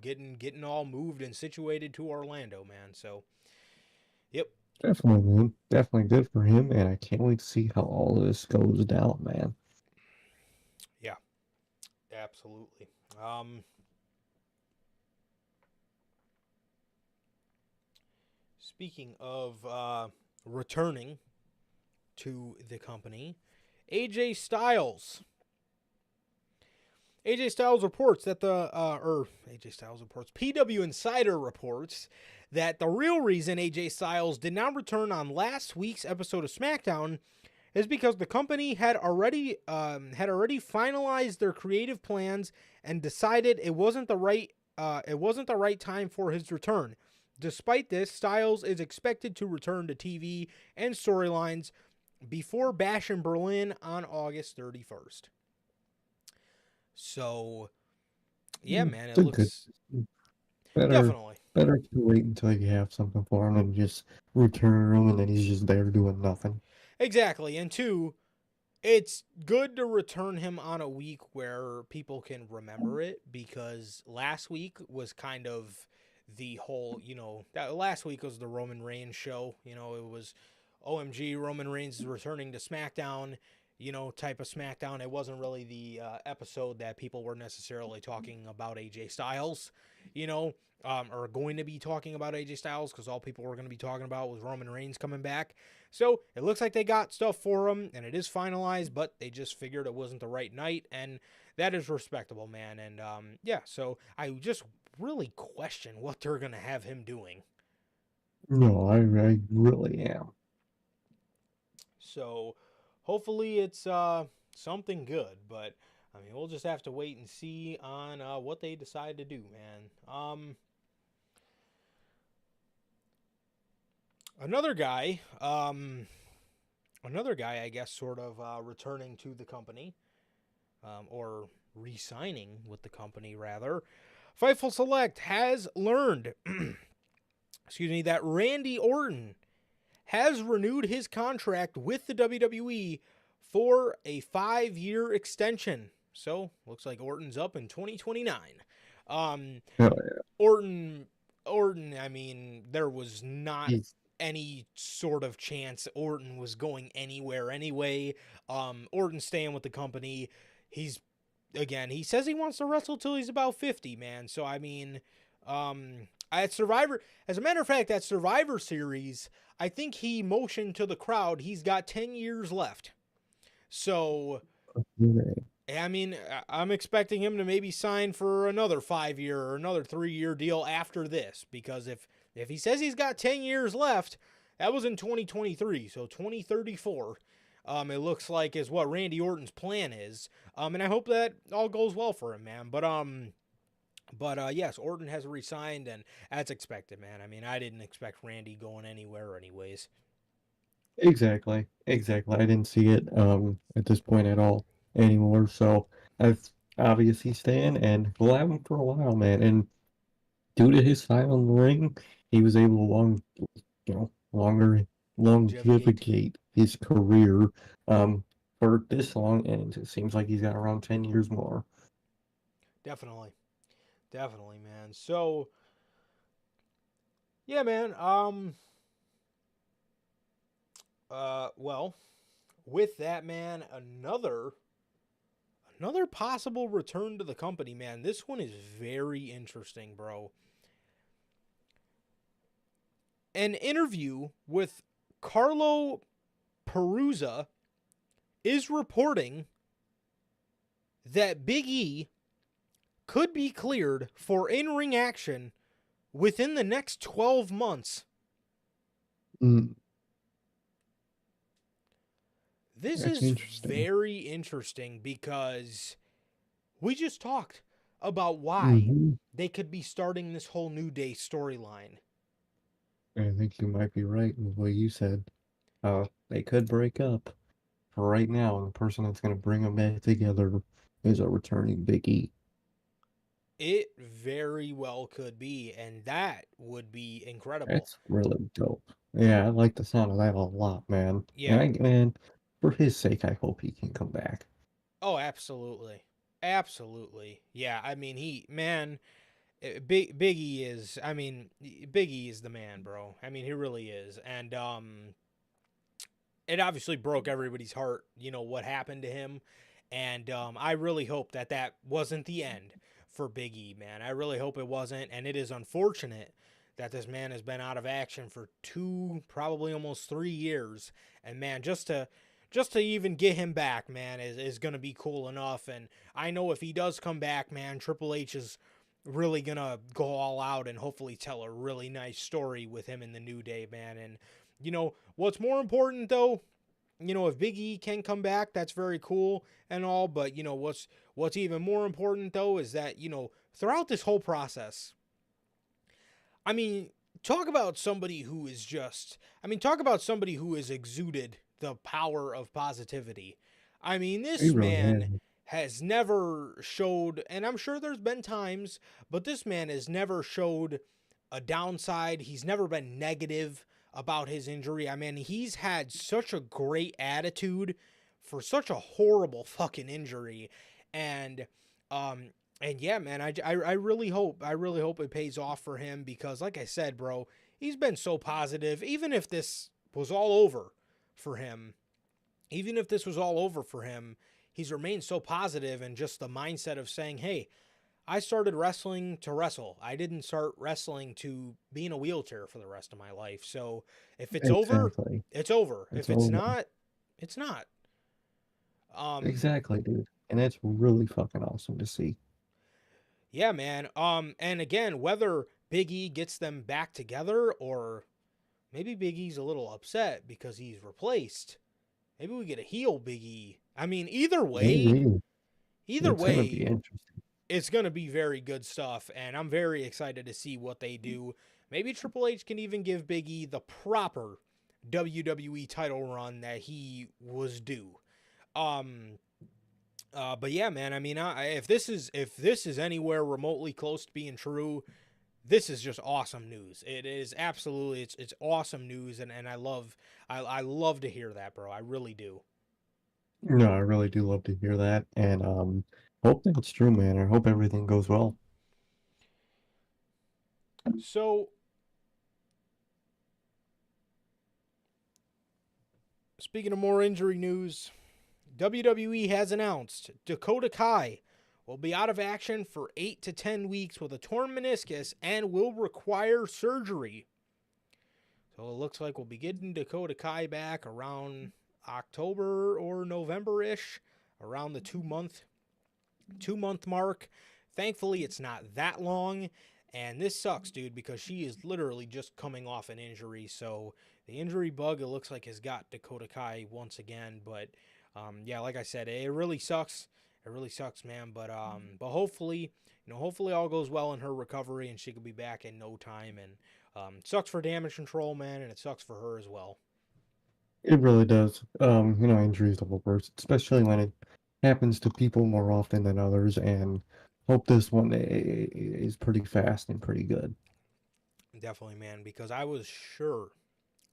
getting all moved and situated to Orlando, man. So, yep. Definitely, man. Definitely good for him, and I can't wait to see how all this goes down, man. Yeah, absolutely. Um, Speaking of returning to the company, AJ Styles. AJ Styles reports that AJ Styles reports, PW Insider reports that the real reason AJ Styles did not return on last week's episode of SmackDown is because the company had already finalized their creative plans and decided it wasn't the right time for his return. Despite this, Styles is expected to return to TV and storylines before Bash in Berlin on August 31st. So, yeah, man, It's it a good. looks Better, definitely. better to wait until you have something for him and just return him, and then he's just there doing nothing. Exactly. And two, it's good to return him on a week where people can remember it, because last week was kind of the whole, that last week was the Roman Reigns show. It was OMG, Roman Reigns is returning to SmackDown, type of SmackDown. It wasn't really the episode that people were necessarily talking about AJ Styles, or going to be talking about AJ Styles, because all people were going to be talking about was Roman Reigns coming back. So it looks like they got stuff for him, and it is finalized, but they just figured it wasn't the right night, and that is respectable, man. And yeah, so I just really question what they're going to have him doing. No, I really am. So hopefully it's something good, but I mean, we'll just have to wait and see on what they decide to do, man. Another guy, I guess, sort of returning to the company, or re-signing with the company, rather. Fightful Select has learned, excuse me, that Randy Orton has renewed his contract with the WWE for a 5-year extension. So, looks like Orton's up in 2029. Um, Hell Orton, I mean, there was not He's any sort of chance Orton was going anywhere anyway. Orton's staying with the company. He's again, he says he wants to wrestle till he's about 50, man. So I mean, at Survivor, as a matter of fact, at Survivor Series, I think he motioned to the crowd he's got 10 years left. So I mean, I'm expecting him to maybe sign for another 5-year or another 3-year deal after this, because if he says he's got 10 years left, that was in 2023, so 2034. It looks like is what Randy Orton's plan is. And I hope that all goes well for him, man. But yes, Orton has resigned, and that's expected, man. I mean, I didn't expect Randy going anywhere, anyways. Exactly. Exactly. I didn't see it at this point at all anymore. So I've obviously staying and we'll have him for a while, man. And due to his style in the ring, he was able to longer Longevity. longevigate his career for this long, and it seems like he's got around 10 years more. Definitely. Definitely, man. So, yeah, man. Well, with that, man, another possible return to the company, man. This one is very interesting, bro. An interview with Carlo Perusa is reporting that Big E could be cleared for in-ring action within the next 12 months. Mm, This that's is interesting. very interesting because we just talked about why Hmm. they could be starting this whole New Day storyline. I think you might be right in what you said. They could break up for right now, and the person that's going to bring them back together is a returning Big E. It very well could be, and that would be incredible. That's really dope. Yeah, I like the sound of that a lot, man. And Yeah. man, for his sake, I hope he can come back. Oh, absolutely. Absolutely. Yeah, I mean, Biggie is, I mean, Biggie is the man, bro. I mean, he really is. And it obviously broke everybody's heart, what happened to him. And I really hope that that wasn't the end for Big E, man. I really hope it wasn't. And it is unfortunate that this man has been out of action for 2, probably almost 3 years. And man, just to even get him back, man, is going to be cool enough. And I know if he does come back, man, Triple H is really going to go all out and hopefully tell a really nice story with him in the New Day, man. And what's more important though, if Big E can come back, that's very cool and all, but what's even more important though is that, throughout this whole process, I mean, talk about somebody who is just talk about somebody who has exuded the power of positivity. I mean, He this really has. man has never showed, and I'm sure there's been times, but this man has never showed a downside. He's never been negative about his injury. I mean, he's had such a great attitude for such a horrible fucking injury. And um and yeah, man, I really hope it pays off for him because like I said, bro, he's been so positive. Even if this was all over for him, even if this was all over for him, he's remained so positive and just the mindset of saying, "Hey, I started wrestling to wrestle. I didn't start wrestling to be in a wheelchair for the rest of my life. So if it's over, Exactly. it's over. It's If it's over. not, it's not." Um, Exactly, dude. And that's really fucking awesome to see. yeah, man. And again, whether Big E gets them back together or maybe Big E's a little upset because he's replaced. Maybe we get a heel Big E. I mean, Maybe. either It's gonna be way, interesting. it's going to be very good stuff, and I'm very excited to see what they do. Maybe Triple H can even give Big E the proper WWE title run that he was due. Um, but yeah, man. I mean, if this is anywhere remotely close to being true, this is just awesome news. It is absolutely it's awesome news, and I love to hear that, bro. I really do. No, I really do love to hear that. And hope that's true, man. I hope everything goes well. So Speaking of more injury news, WWE has announced Dakota Kai will be out of action for 8 to 10 weeks with a torn meniscus and will require surgery. So it looks like we'll be getting Dakota Kai back around October or November-ish, around the two-month mark. Thankfully, it's not that long, and this sucks, dude, because she is literally just coming off an injury. So the injury bug, it looks like, has got Dakota Kai once again. But yeah, like I said, it really sucks. It really sucks, man. But hopefully, hopefully all goes well in her recovery, and she could be back in no time. And sucks for Damage Control, man, and it sucks for her as well. It really does. Injuries are the worst, especially when it happens to people more often than others. And hope this one is pretty fast and pretty good. Definitely, man, because I was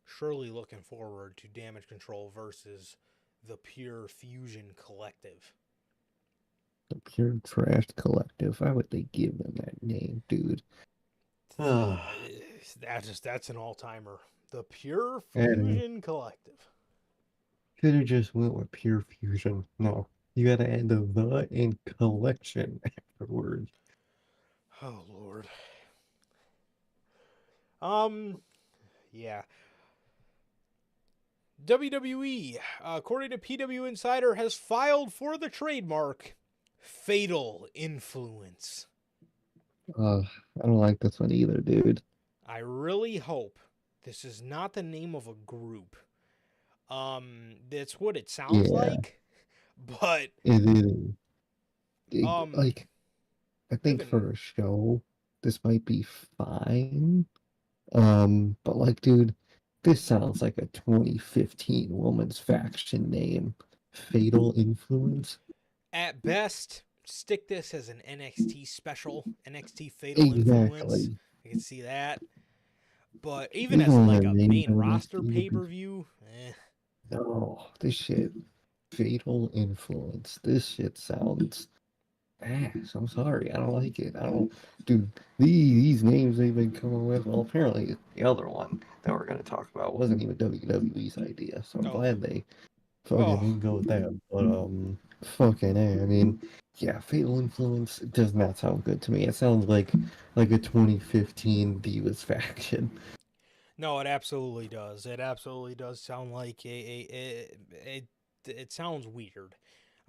surely looking forward to Damage Control versus the Pure Fusion Collective. The Pure Trash Collective. Why would they give them that name, dude? That's an all-timer. The Pure And Fusion Collective. could have just went with Pure Fusion. No, you got to add the in collection afterwards. Oh Lord. Yeah. WWE, according to PW Insider, has filed for the trademark Fatal Influence. I don't like this one either, dude. I really hope this is not the name of a group. That's what it sounds like, but It um, like I think for a show, this might be fine. But like, dude, this sounds like a 2015 woman's faction name. Fatal Influence. at best, stick this as an NXT special, NXT Fatal Influence. I can see that. But even as like a main roster pay-per-view, No, this shit. Fatal Influence. This shit sounds ass. I'm sorry. I don't like it. I don't. Dude, these names they've been coming with. Well, apparently the other one that we're going to talk about wasn't even WWE's idea. So I'm glad they fucking didn't go with that. But, fucking A. I mean, yeah, Fatal Influence does not sound good to me. It sounds like a 2015 Divas faction. No, it absolutely does. It absolutely does sound like it sounds weird.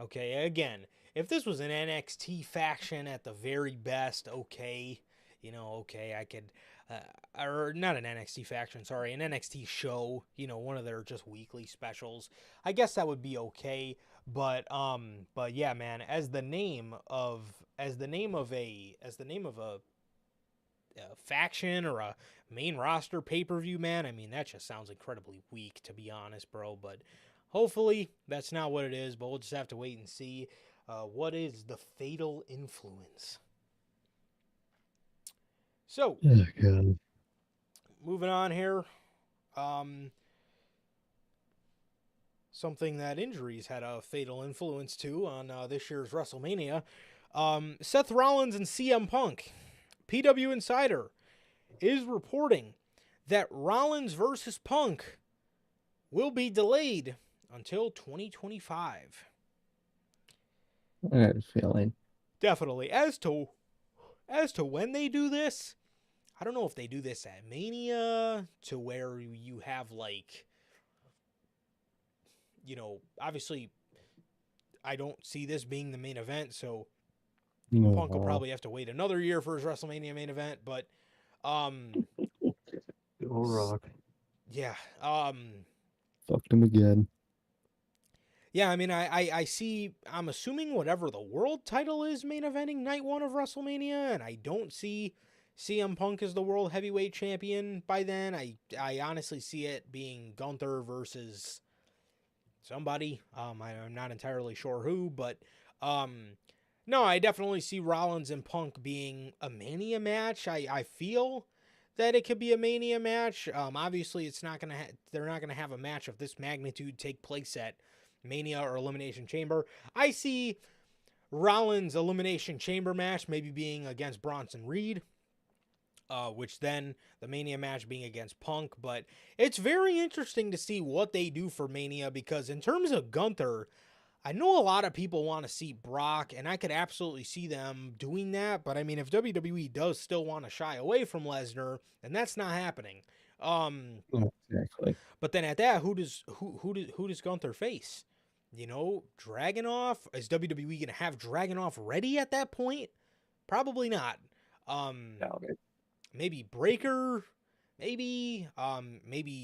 Okay, again, if this was an NXT faction at the very best, okay, okay, I could, or not an NXT faction, sorry, an NXT show, one of their just weekly specials. I guess that would be okay, but yeah, man, as the name of a faction or a main roster pay-per-view, man, I mean, that just sounds incredibly weak, to be honest, bro. But hopefully that's not what it is, but we'll just have to wait and see. What is the Fatal Influence? So, moving on here. Something that injuries had a fatal influence to on this year's WrestleMania. Seth Rollins and CM Punk. PW Insider is reporting that Rollins versus Punk will be delayed until 2025. I had a feeling. Definitely. As to when they do this, I don't know if they do this at Mania to where you have like, obviously I don't see this being the main event, so Punk will probably have to wait another year for his WrestleMania main event, but Rock. Yeah. Fucked him again. Yeah, I mean, I see, I'm assuming whatever the world title is main eventing night one of WrestleMania, and I don't see CM Punk as the world heavyweight champion by then. I honestly see it being Gunther versus somebody. I'm not entirely sure who, but no, I definitely see Rollins and Punk being a Mania match. I feel that it could be a Mania match. Obviously, they're not gonna have a match of this magnitude take place at Mania or Elimination Chamber. I see Rollins' Elimination Chamber match maybe being against Bronson Reed. which then the Mania match being against Punk. But it's very interesting to see what they do for Mania, because in terms of Gunther, I know a lot of people want to see Brock, and I could absolutely see them doing that. But I mean, if WWE does still want to shy away from Lesnar, then that's not happening. Exactly. But then at that, who does Gunther face? You know, Dragunov? Is WWE gonna have Dragunov ready at that point? Probably not. Doubt it. Maybe Breaker, maybe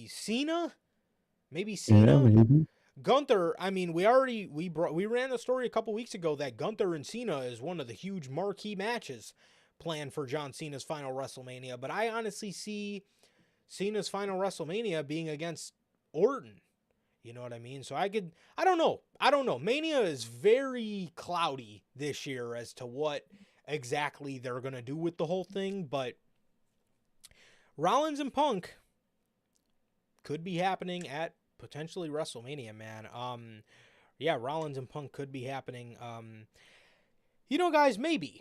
Cena, maybe Yeah, Cena. maybe. Gunther, I mean, we ran the story a couple weeks ago that Gunther and Cena is one of the huge marquee matches planned for John Cena's final WrestleMania, but I honestly see Cena's final WrestleMania being against Orton. You know what I mean? So I don't know. Mania is very cloudy this year as to what exactly they're going to do with the whole thing, but Rollins and Punk could be happening at potentially WrestleMania, man. Yeah, Rollins and Punk could be happening. You know, guys, maybe,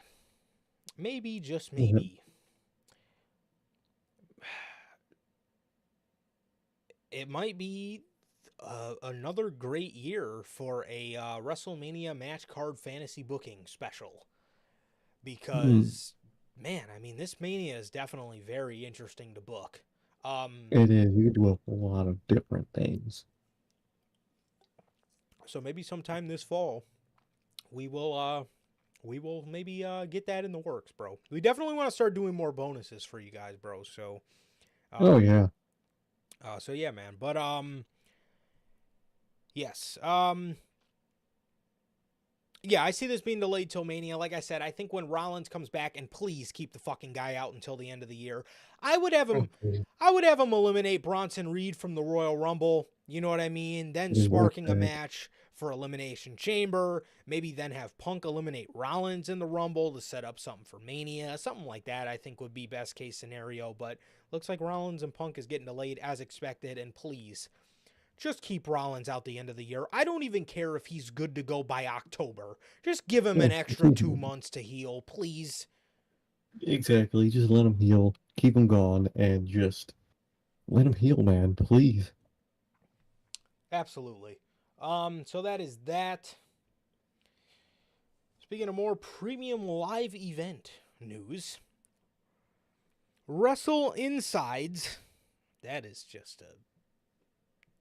just maybe, it might be another great year for a WrestleMania match card fantasy booking special. Because, man, I mean, this Mania is definitely very interesting to book. It is. You do a lot of different things. So maybe sometime this fall, we will maybe get that in the works, bro. We definitely want to start doing more bonuses for you guys, bro. So, Oh yeah. So yeah, man. But yes. Yeah, I see this being delayed till Mania. Like I said, I think when Rollins comes back, and please keep the fucking guy out until the end of the year, I would have him. Okay. I would have him eliminate Bronson Reed from the Royal Rumble. You know what I mean? Then It worked sparking a out. match for Elimination Chamber. Maybe then have Punk eliminate Rollins in the Rumble to set up something for Mania. Something like that, I think, would be best case scenario. But looks like Rollins and Punk is getting delayed as expected. And please, just keep Rollins out the end of the year. I don't even care if he's good to go by October. Just give him an extra 2 months to heal, please. Exactly. Just let him heal. Keep him gone, and just let him heal, man. Please. Absolutely. So that is that. Speaking of more premium live event news, Wrestle Insides. That is just a.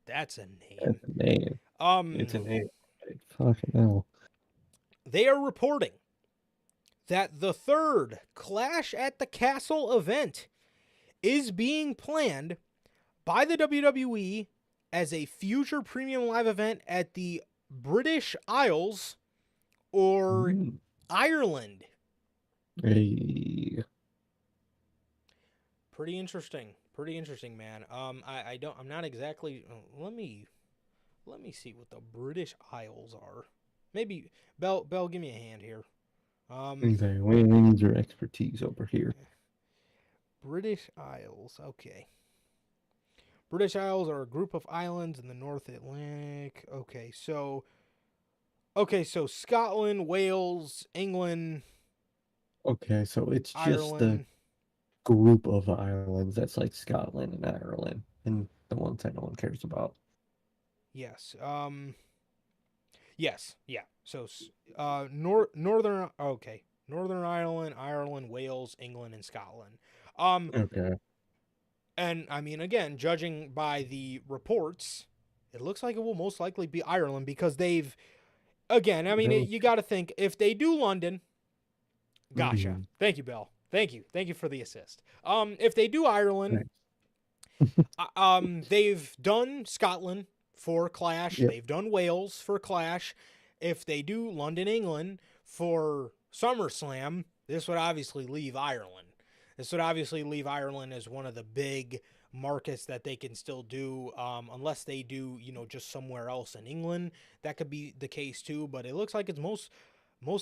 That's a name. That's a name. It's a name. Fucking hell. They are reporting that the third Clash at the Castle event is being planned by the WWE as a future premium live event at the British Isles or Ireland. Hey. Pretty interesting, man. I'm not exactly. Let me see what the British Isles are. Maybe Bell, give me a hand here. Exactly. We need your expertise over here. British Isles. Okay. British Isles are a group of islands in the North Atlantic. Okay, so Scotland, Wales, England. Okay, so it's just Ireland. the group of islands that's like Scotland and Ireland, and the ones that no one cares about. Yes. Yes. Yeah. So, Northern. Okay. Northern Ireland, Wales, England, and Scotland. Okay. And I mean, again, judging by the reports, it looks like it will most likely be Ireland because they've. Again, I mean, you got to think if they do London. Gotcha. Mm-hmm. Thank you, Bill. Thank you for the assist. If they do Ireland, they've done Scotland for Clash. Yep. They've done Wales for Clash. If they do London, England for SummerSlam, this would obviously leave Ireland. This would obviously leave Ireland as one of the big markets that they can still do, unless they do, just somewhere else in England. That could be the case too, but it looks like it's most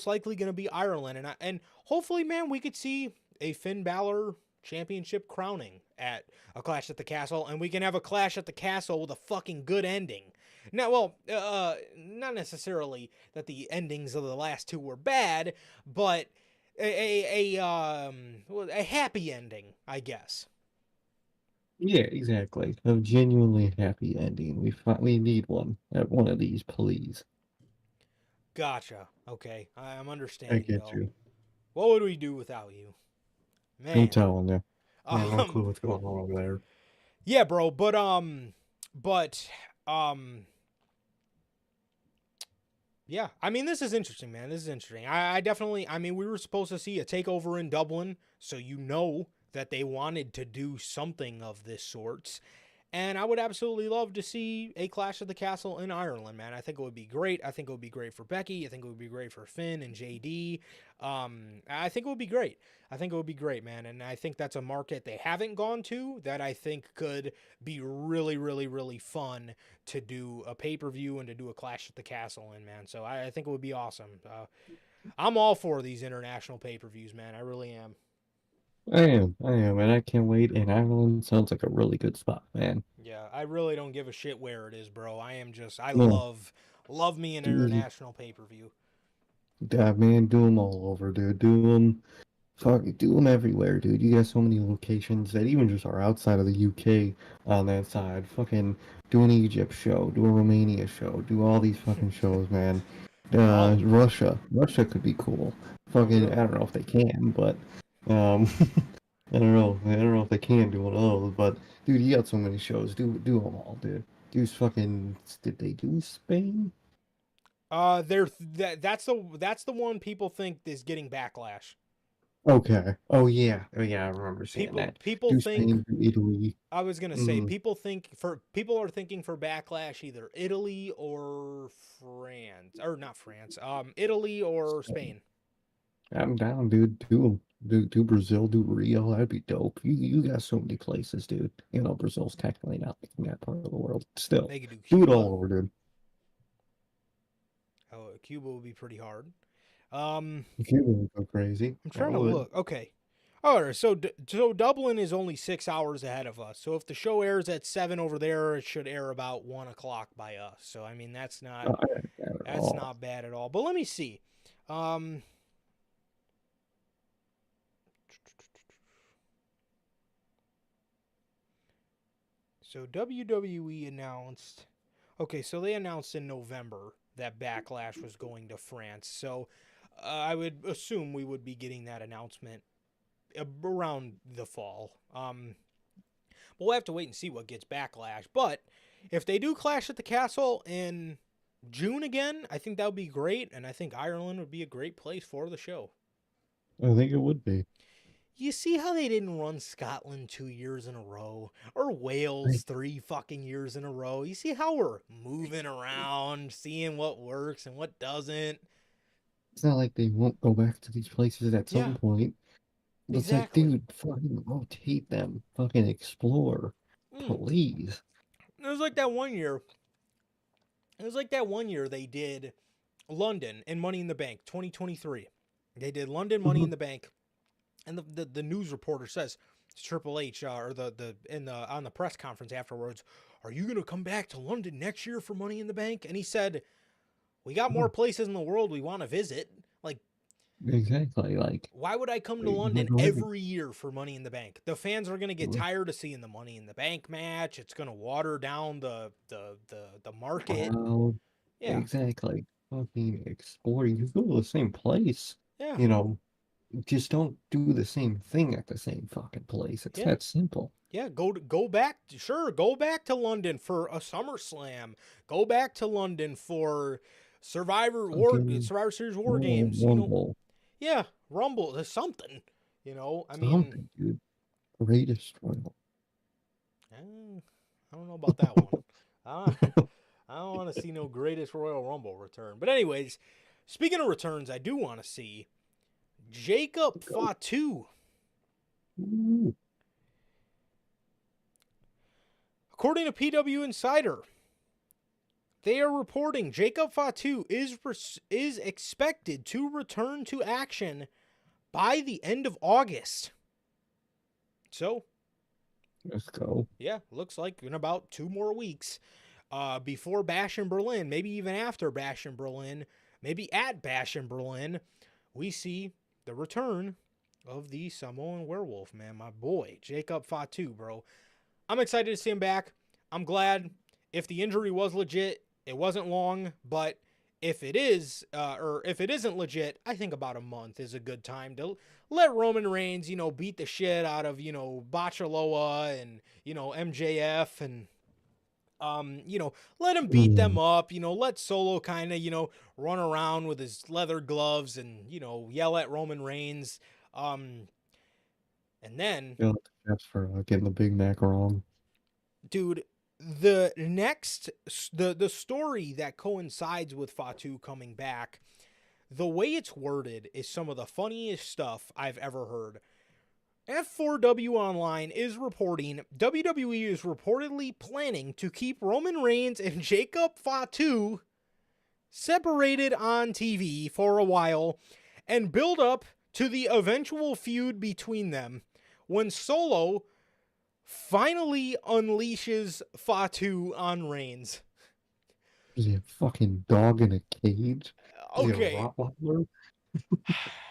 likely going to be Ireland. And hopefully, man, we could see a Finn Balor championship crowning at a Clash at the Castle, and we can have a Clash at the Castle with a fucking good ending. Now, well, not necessarily that the endings of the last two were bad, but a happy ending, I guess. Yeah, exactly. A genuinely happy ending. We need one at one of these, please. Gotcha. Okay, I'm I understanding get though. you. What would we do without you, I'm man? telling you. I have no clue Um, what's going on over there. yeah, bro. But um, yeah. I mean, this is interesting, man. This is interesting. I definitely. I mean, we were supposed to see a takeover in Dublin, so you know that they wanted to do something of this sorts. And I would absolutely love to see a Clash at the Castle in Ireland, man. I think it would be great. I think it would be great for Becky. I think it would be great for Finn and JD. I think it would be great. I think it would be great, man. And I think that's a market they haven't gone to that I think could be really, really, really fun to do a pay per view and to do a Clash at the Castle in, man. So I think it would be awesome. I'm all for these international pay per views, man. I really am. I am, and I can't wait. And Ireland sounds like a really good spot, man. Yeah, I really don't give a shit where it is, bro. I No, love me an dude, international pay per view. man, do them all over, dude. Do them everywhere, dude. You got so many locations that even just are outside of the UK on that side. Fucking do an Egypt show, do a Romania show, do all these fucking shows, man. Oh, Russia could be cool. oh, Fucking, I really? don't know if they can, but um, I don't know if they can do one of those. But dude, you got so many shows. Do them all, dude. Did they do Spain? That's the one people think is getting backlash. Okay. Oh yeah, I remember seeing that. People Do think Spain, do Italy. I was gonna say Mm. people are thinking for backlash either Italy or France or not France. Italy or Spain. I'm down, dude. Do 'em. Do Brazil, do Rio. That'd be dope. You got so many places, dude. You know, Brazil's technically not in that part of the world. Still, They could do do it Cuba. all over, dude. Oh, Cuba would be pretty hard. Um, Cuba would go crazy. I'm I trying to would. look. Okay. All right. So Dublin is only 6 hours ahead of us. So if the show airs at 7 over there, it should air about 1 o'clock by us. So I mean I don't care at that's all. not bad at all. But let me see. Um. So WWE announced. Okay, so they announced in November that Backlash was going to France. So I would assume we would be getting that announcement around the fall. But we'll have to wait and see what gets Backlash. But if they do Clash at the Castle in June again, I think that would be great, and I think Ireland would be a great place for the show. I think it would be. You see how they didn't run Scotland 2 years in a row, or I- Wales 3 fucking years in a row? You see how we're moving around, seeing what works and what doesn't? It's not like they won't go back to these places at Yeah, some point. It's like, exactly. dude, fucking rotate them. Fucking explore. Mm. Please. It was like that one year. It was like that one year they did London and Money in the Bank 2023. They did London Money Mhm. in the Bank, and the news reporter says to Triple H or the in the on the press conference afterwards, "Are you gonna come back to London next year for Money in the Bank?" And he said, "We got more Oh, places in the world we want to visit. Like, exactly. Like, why would I come to we're London going. every year for Money in the Bank? The fans are gonna get tired of seeing the Money in the Bank match. It's gonna water down the market. Crowd. Yeah, Exactly. Fucking explore. You go to the same place. yeah, You know, just don't do the same thing at the same fucking place. It's yeah." that simple. Yeah, go back. Sure, go back to London for a SummerSlam. Go back to London for Fucking Survivor Series War Royal Games. Rumble. Yeah, Rumble. There's something. I mean, Something, dude. Greatest Royal. I don't know about that one. I I don't want to see no greatest Royal Rumble return. But anyways, speaking of returns, I do want to see Jacob Go. Fatu. Ooh, According to PW Insider, they are reporting Jacob Fatu is expected to return to action by the end of August. So, let's go. yeah, looks like in about 2 more weeks, before Bash in Berlin, maybe even after Bash in Berlin, maybe at Bash in Berlin, we see the return of the Samoan werewolf, man. My boy, Jacob Fatu, bro. I'm excited to see him back. I'm glad. If the injury was legit, it wasn't long, but if it is, or if it isn't legit, I think about a month is a good time to let Roman Reigns, beat the shit out of, Bachaloa and, MJF and, let him beat them up, let Solo kind of, run around with his leather gloves and, yell at Roman Reigns. And then, You know, that's for getting the Big Mac wrong. dude, the story that coincides with Fatu coming back, the way it's worded is some of the funniest stuff I've ever heard. F4W Online is reporting WWE is reportedly planning to keep Roman Reigns and Jacob Fatu separated on TV for a while and build up to the eventual feud between them when Solo finally unleashes Fatu on Reigns. Is he a fucking dog in a cage? Is he a Okay. Rottweiler?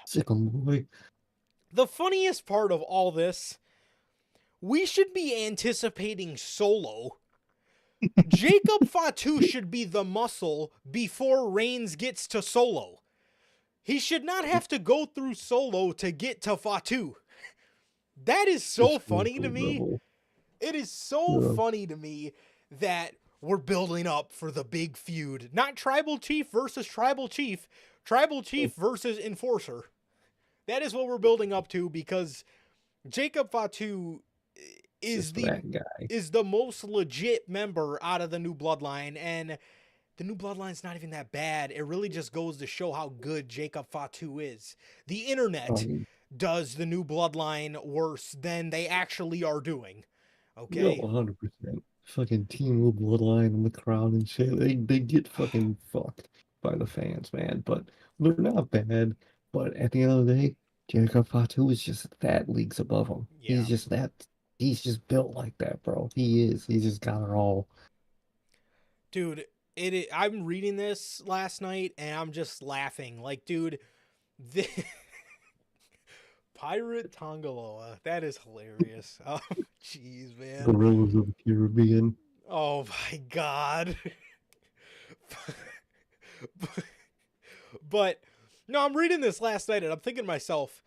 Sick boy. The funniest part of all this, we should be anticipating Solo. Jacob Fatu should be the muscle before Reigns gets to Solo. He should not have to go through Solo to get to Fatu. That is so funny to me. Rebel. It is so funny to me that we're building up for the big feud. Not Tribal Chief versus Tribal Chief. Tribal Chief versus Enforcer. That is what we're building up to because Jacob Fatu is the most legit member out of the new bloodline, and the new bloodline's not even that bad. It really just goes to show how good Jacob Fatu is. The internet does the new bloodline worse than they actually are doing. Okay? 100%. Fucking Team Blue Bloodline in the crowd and shit. They get fucking fucked by the fans, man. But they're not bad. But at the end of the day, Jacob Fatu is just that leagues above him. Yeah. He's just built like that, bro. He is. He's just got it all. Dude, I'm reading this last night and I'm just laughing. Like, dude, Pirate Tongaloa. That is hilarious. Oh, jeez, man. Gorillas of the Caribbean. Oh my god. But no, I'm reading this last night and I'm thinking to myself,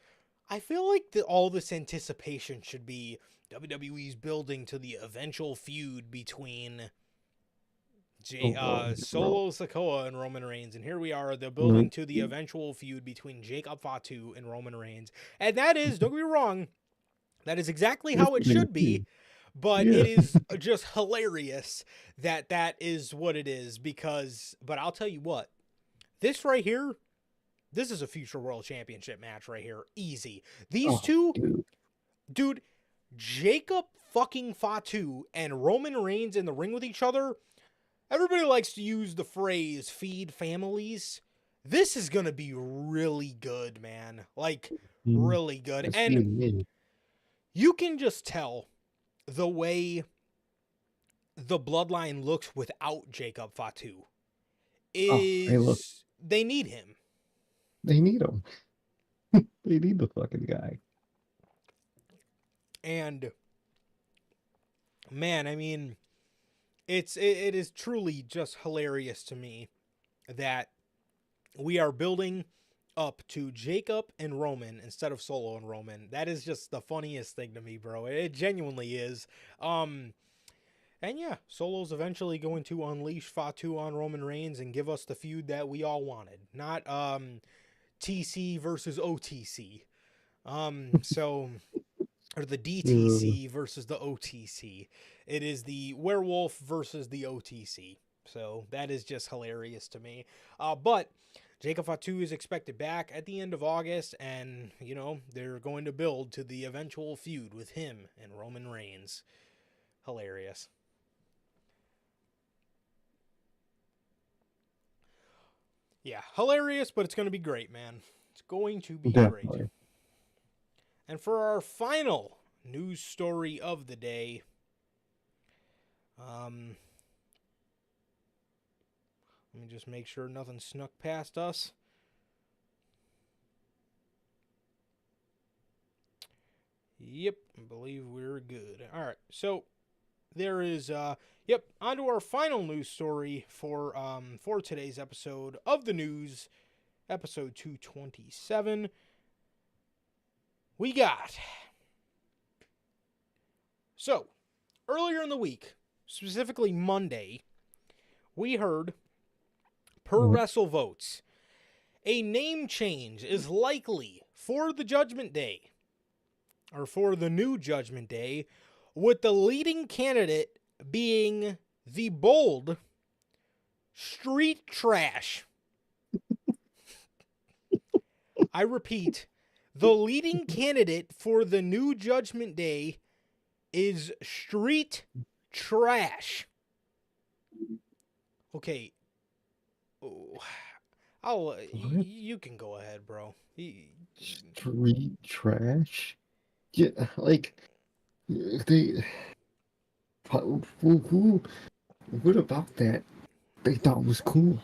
I feel like all this anticipation should be WWE's building to the eventual feud between Solo Sikoa and Roman Reigns. And here we are, they're building to the eventual feud between Jacob Fatu and Roman Reigns. And that is, don't get me wrong, that is exactly how it should be. But it is just hilarious that that is what it is but I'll tell you what, this right here, this is a future world championship match right here. Easy. These two, dude, Jacob fucking Fatu and Roman Reigns in the ring with each other. Everybody likes to use the phrase feed families. This is going to be really good, man. Like, really good. And you can just tell the way the bloodline looks without Jacob Fatu is they need him. They need him. They need the fucking guy. And man, I mean, it is truly just hilarious to me that we are building up to Jacob and Roman instead of Solo and Roman. That is just the funniest thing to me, bro. It genuinely is. And yeah, Solo's eventually going to unleash Fatu on Roman Reigns and give us the feud that we all wanted. Not TC versus OTC. Or the DTC versus the OTC. It is the werewolf versus the OTC. So that is just hilarious to me. But Jacob Fatu is expected back at the end of August, and, they're going to build to the eventual feud with him and Roman Reigns. Hilarious. Yeah, hilarious, but it's going to be great, man. It's going to be great. And for our final news story of the day, let me just make sure nothing snuck past us. Yep, I believe we're good. All right, so there is on to our final news story for today's episode of the news, episode 227. We got so earlier in the week, specifically Monday, we heard per Mhm. Wrestle Votes, a name change is likely for the Judgment Day, or for the new Judgment Day, with the leading candidate being the bold Street Trash. I repeat, the leading candidate for the new Judgment Day is Street Trash. Okay. What? You can go ahead, bro. Street trash? Yeah, like they. Who? What about that? They thought was cool.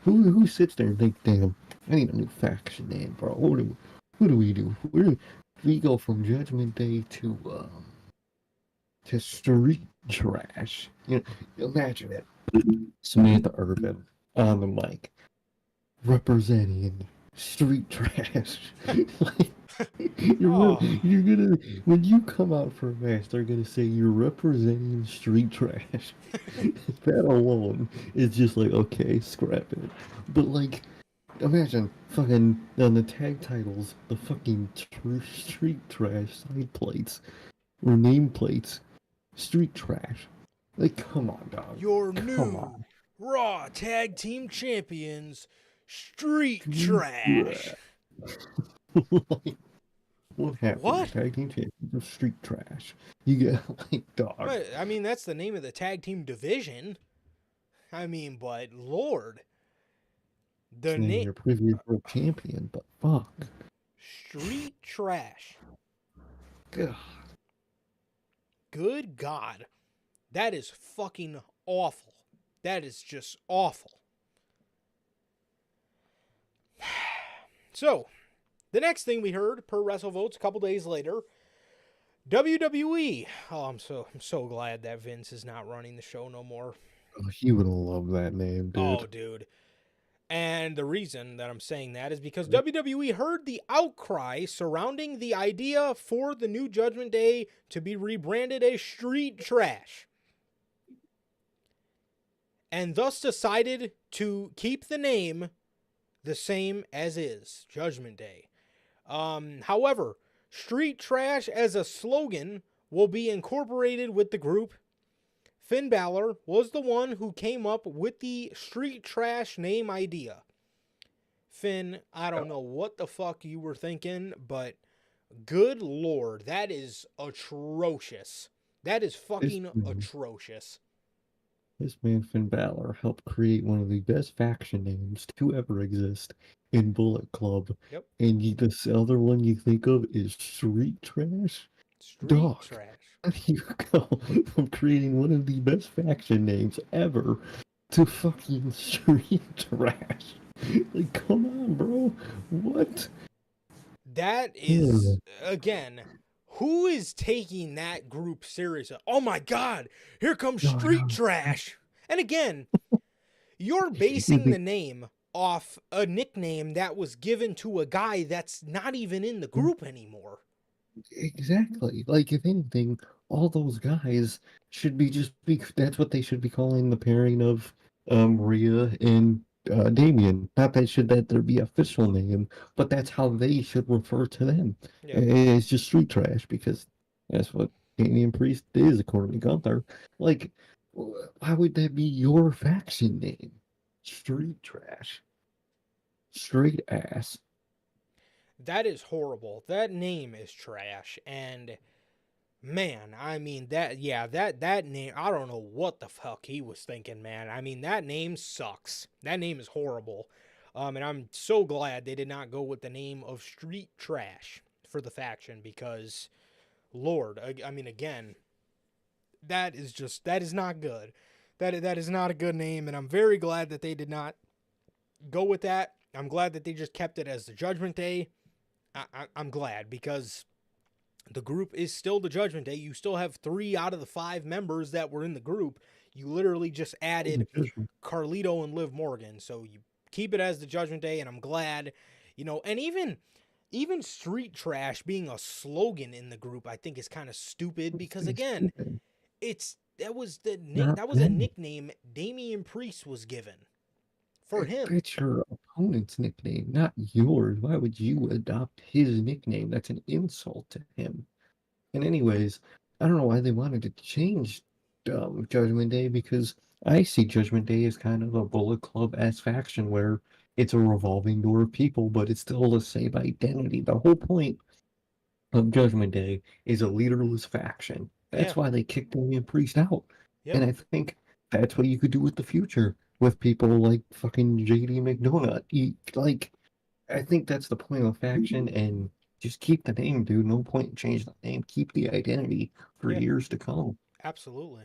Who sits there and think, damn, I need a new faction name, bro? What do we do? We go from Judgment Day to Street Trash. You know, imagine it. Samantha Urban on the mic representing street trash. Like, Oh, you're gonna when you come out for a match, they're gonna say you're representing street trash. That alone is just like, okay, scrap it. But like, imagine fucking on the tag titles, the fucking street trash side plates or nameplates, street trash. Like, come on, dog. your Come new on. Raw Tag Team Champions, Street Street Trash. like, what happened? The What? tag team champions of street trash. You get like, dog. I mean, that's the name of the tag team division. I mean, but Lord, the It's named name your previous world champion, but fuck. Street Trash. God. Good God. That is fucking awful. That is just awful. So, the next thing we heard per WrestleVotes a couple days later, WWE. Oh, I'm so glad that Vince is not running the show no more. Oh, he would love that name, dude. Oh, dude. And the reason that I'm saying that is because WWE heard the outcry surrounding the idea for the new Judgment Day to be rebranded as Street Trash, and thus decided to keep the name the same as is, Judgment Day. However, Street Trash as a slogan will be incorporated with the group. Finn Balor was the one who came up with the Street Trash name idea. Finn, I don't know what the fuck you were thinking, but good Lord, that is atrocious. That is fucking atrocious. This man Finn Balor helped create one of the best faction names to ever exist in Bullet Club. Yep. And this other one you think of is Street Trash? Street Dog. Trash. How do you go from creating one of the best faction names ever to fucking Street Trash? Like, come on, bro. What? That is, again, who is taking that group seriously? Oh my God, here comes Street Trash. And again, you're basing the name off a nickname that was given to a guy that's not even in the group anymore. Exactly. Like, if anything, all those guys should be that's what they should be calling the pairing of Rhea and Damien. Not that there be official name, but that's how they should refer to them. Yeah. It's just street trash because that's what Damien Priest is, according to Gunther. Like, why would that be your faction name? Street trash. Straight ass. That is horrible. That name is trash. And man, I mean that name, I don't know what the fuck he was thinking, man. I mean, that name sucks. That name is horrible. And I'm so glad they did not go with the name of Street Trash for the faction because Lord, I mean again, that is not good. That is not a good name, and I'm very glad that they did not go with that. I'm glad that they just kept it as the Judgment Day. I'm glad because The group is still the Judgment Day. You still have 3 out of the 5 members that were in the group. You literally just added Carlito and Liv Morgan. So you keep it as the Judgment Day, and I'm glad, and even street trash being a slogan in the group, I think is kind of stupid because again, that was a nickname Damian Priest was given for him. That's your opponent's nickname, not yours. Why would you adopt his nickname? That's an insult to him. And anyways, I don't know why they wanted to change Judgment Day, because I see Judgment Day as kind of a Bullet Club-esque faction where it's a revolving door of people, but it's still the same identity. The whole point of Judgment Day is a leaderless faction. Yeah. That's why they kicked Damian Priest out. Yep. And I think that's what you could do with the future with people like fucking JD McDonagh. I think that's the point of faction, and just keep the name, dude. No point in changing the name. Keep the identity for years to come. Absolutely.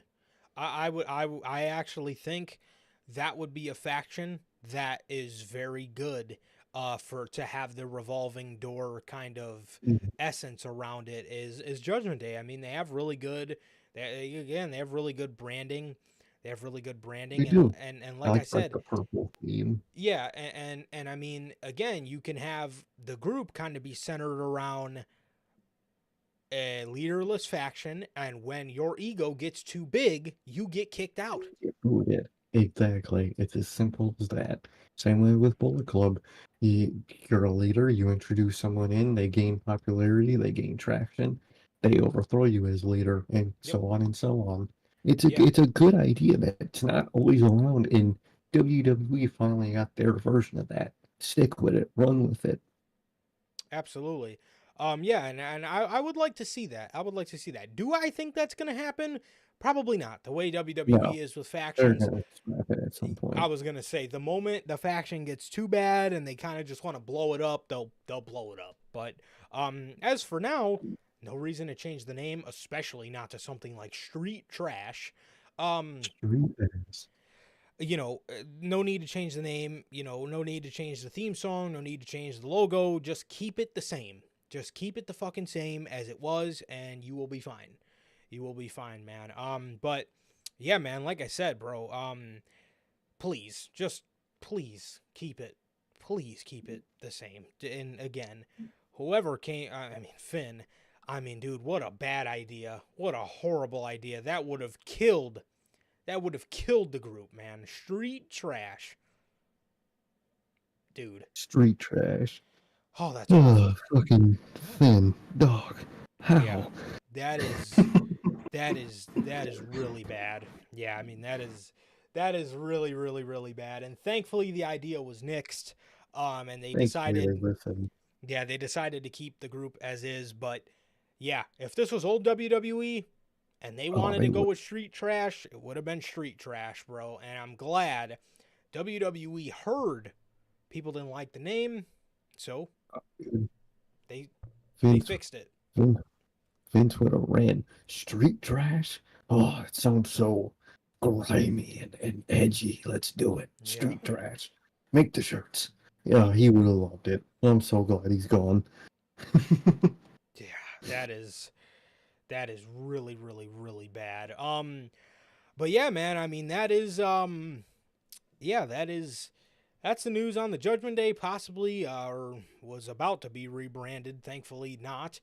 I actually think that would be a faction that is very good to have the revolving door kind of essence around it is Judgment Day. I mean, they have really good they have really good branding. They have really good branding, They do. And like I said, the purple theme. yeah, and I mean, again, you can have the group kind of be centered around a leaderless faction, and when your ego gets too big, you get kicked out. Who did? Exactly. It's as simple as that. Same way with Bullet Club. You're a leader, you introduce someone in, they gain popularity, they gain traction, they overthrow you as leader, and so on and so on. It's a good idea that it's not always around, and WWE finally got their version of that. Stick with it, run with it. Absolutely. Yeah, and I would like to see that. I would like to see that. Do I think that's going to happen? Probably not. The way WWE is with factions. They're gonna scrap it at some point. I was going to say, the moment the faction gets too bad and they kind of just want to blow it up, they'll blow it up. But as for now, no reason to change the name, especially not to something like Street Trash. Street Trash. No need to change the name, no need to change the theme song, no need to change the logo, just keep it the same. Just keep it the fucking same as it was, and you will be fine. You will be fine, man. But yeah, man, like I said, bro, please, just please keep it the same. And again, whoever came, Finn, dude, what a bad idea. What a horrible idea. That would have killed the group, man. Street Trash. Dude. Street Trash. Oh, that's awful. Fucking Finn. Dog. How? Yeah, that is really bad. Yeah, I mean, that is really, really, really bad. And thankfully the idea was nixed. And they decided to keep the group as is. But yeah, if this was old WWE and they wanted to go with Street Trash, it would have been Street Trash, bro. And I'm glad WWE heard people didn't like the name, so they fixed it. Vince would have ran Street Trash. Oh, it sounds so grimy and edgy. Let's do it. Street Trash. Make the shirts. Yeah, he would have loved it. I'm so glad he's gone. Yeah, that is really, really, really bad. But yeah, man, I mean, that's the news on the Judgment Day, possibly, or was about to be rebranded. Thankfully not.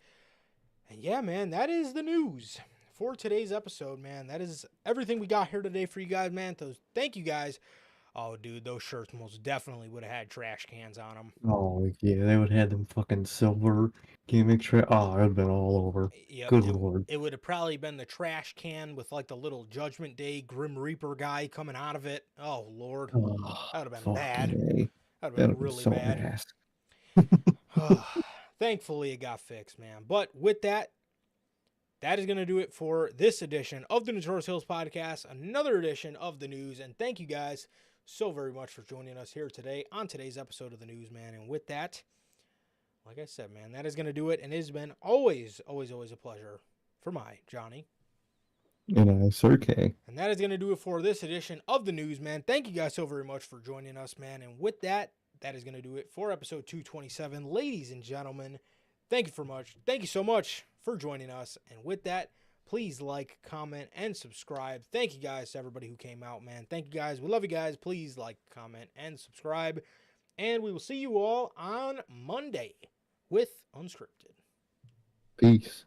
And yeah, man, that is the news for today's episode, man. That is everything we got here today for you guys, man. Thank you guys. Oh, dude, those shirts most definitely would have had trash cans on them. Oh, yeah, they would have had them fucking silver gimmick trash. Oh, it would have been all over. Yep, Good lord. It would have probably been the trash can with like the little Judgment Day Grim Reaper guy coming out of it. Oh, Lord. That would have been bad. That would have been really so bad. Thankfully, it got fixed, man. But with that, that is going to do it for this edition of the Notorious Hills Podcast, another edition of the news. And thank you guys so very much for joining us here today on today's episode of the news, man. And with that, like I said, man, that is going to do it. And it has been always, always, always a pleasure for my Johnny. And I, Sir K. And that is going to do it for this edition of the news, man. Thank you guys so very much for joining us, man. And with that, that is going to do it for episode 227. Ladies and gentlemen, thank you so much for joining us. And with that, please like, comment, and subscribe. Thank you guys to everybody who came out, man. Thank you guys. We love you guys. Please like, comment, and subscribe. And we will see you all on Monday with Unscripted. Peace.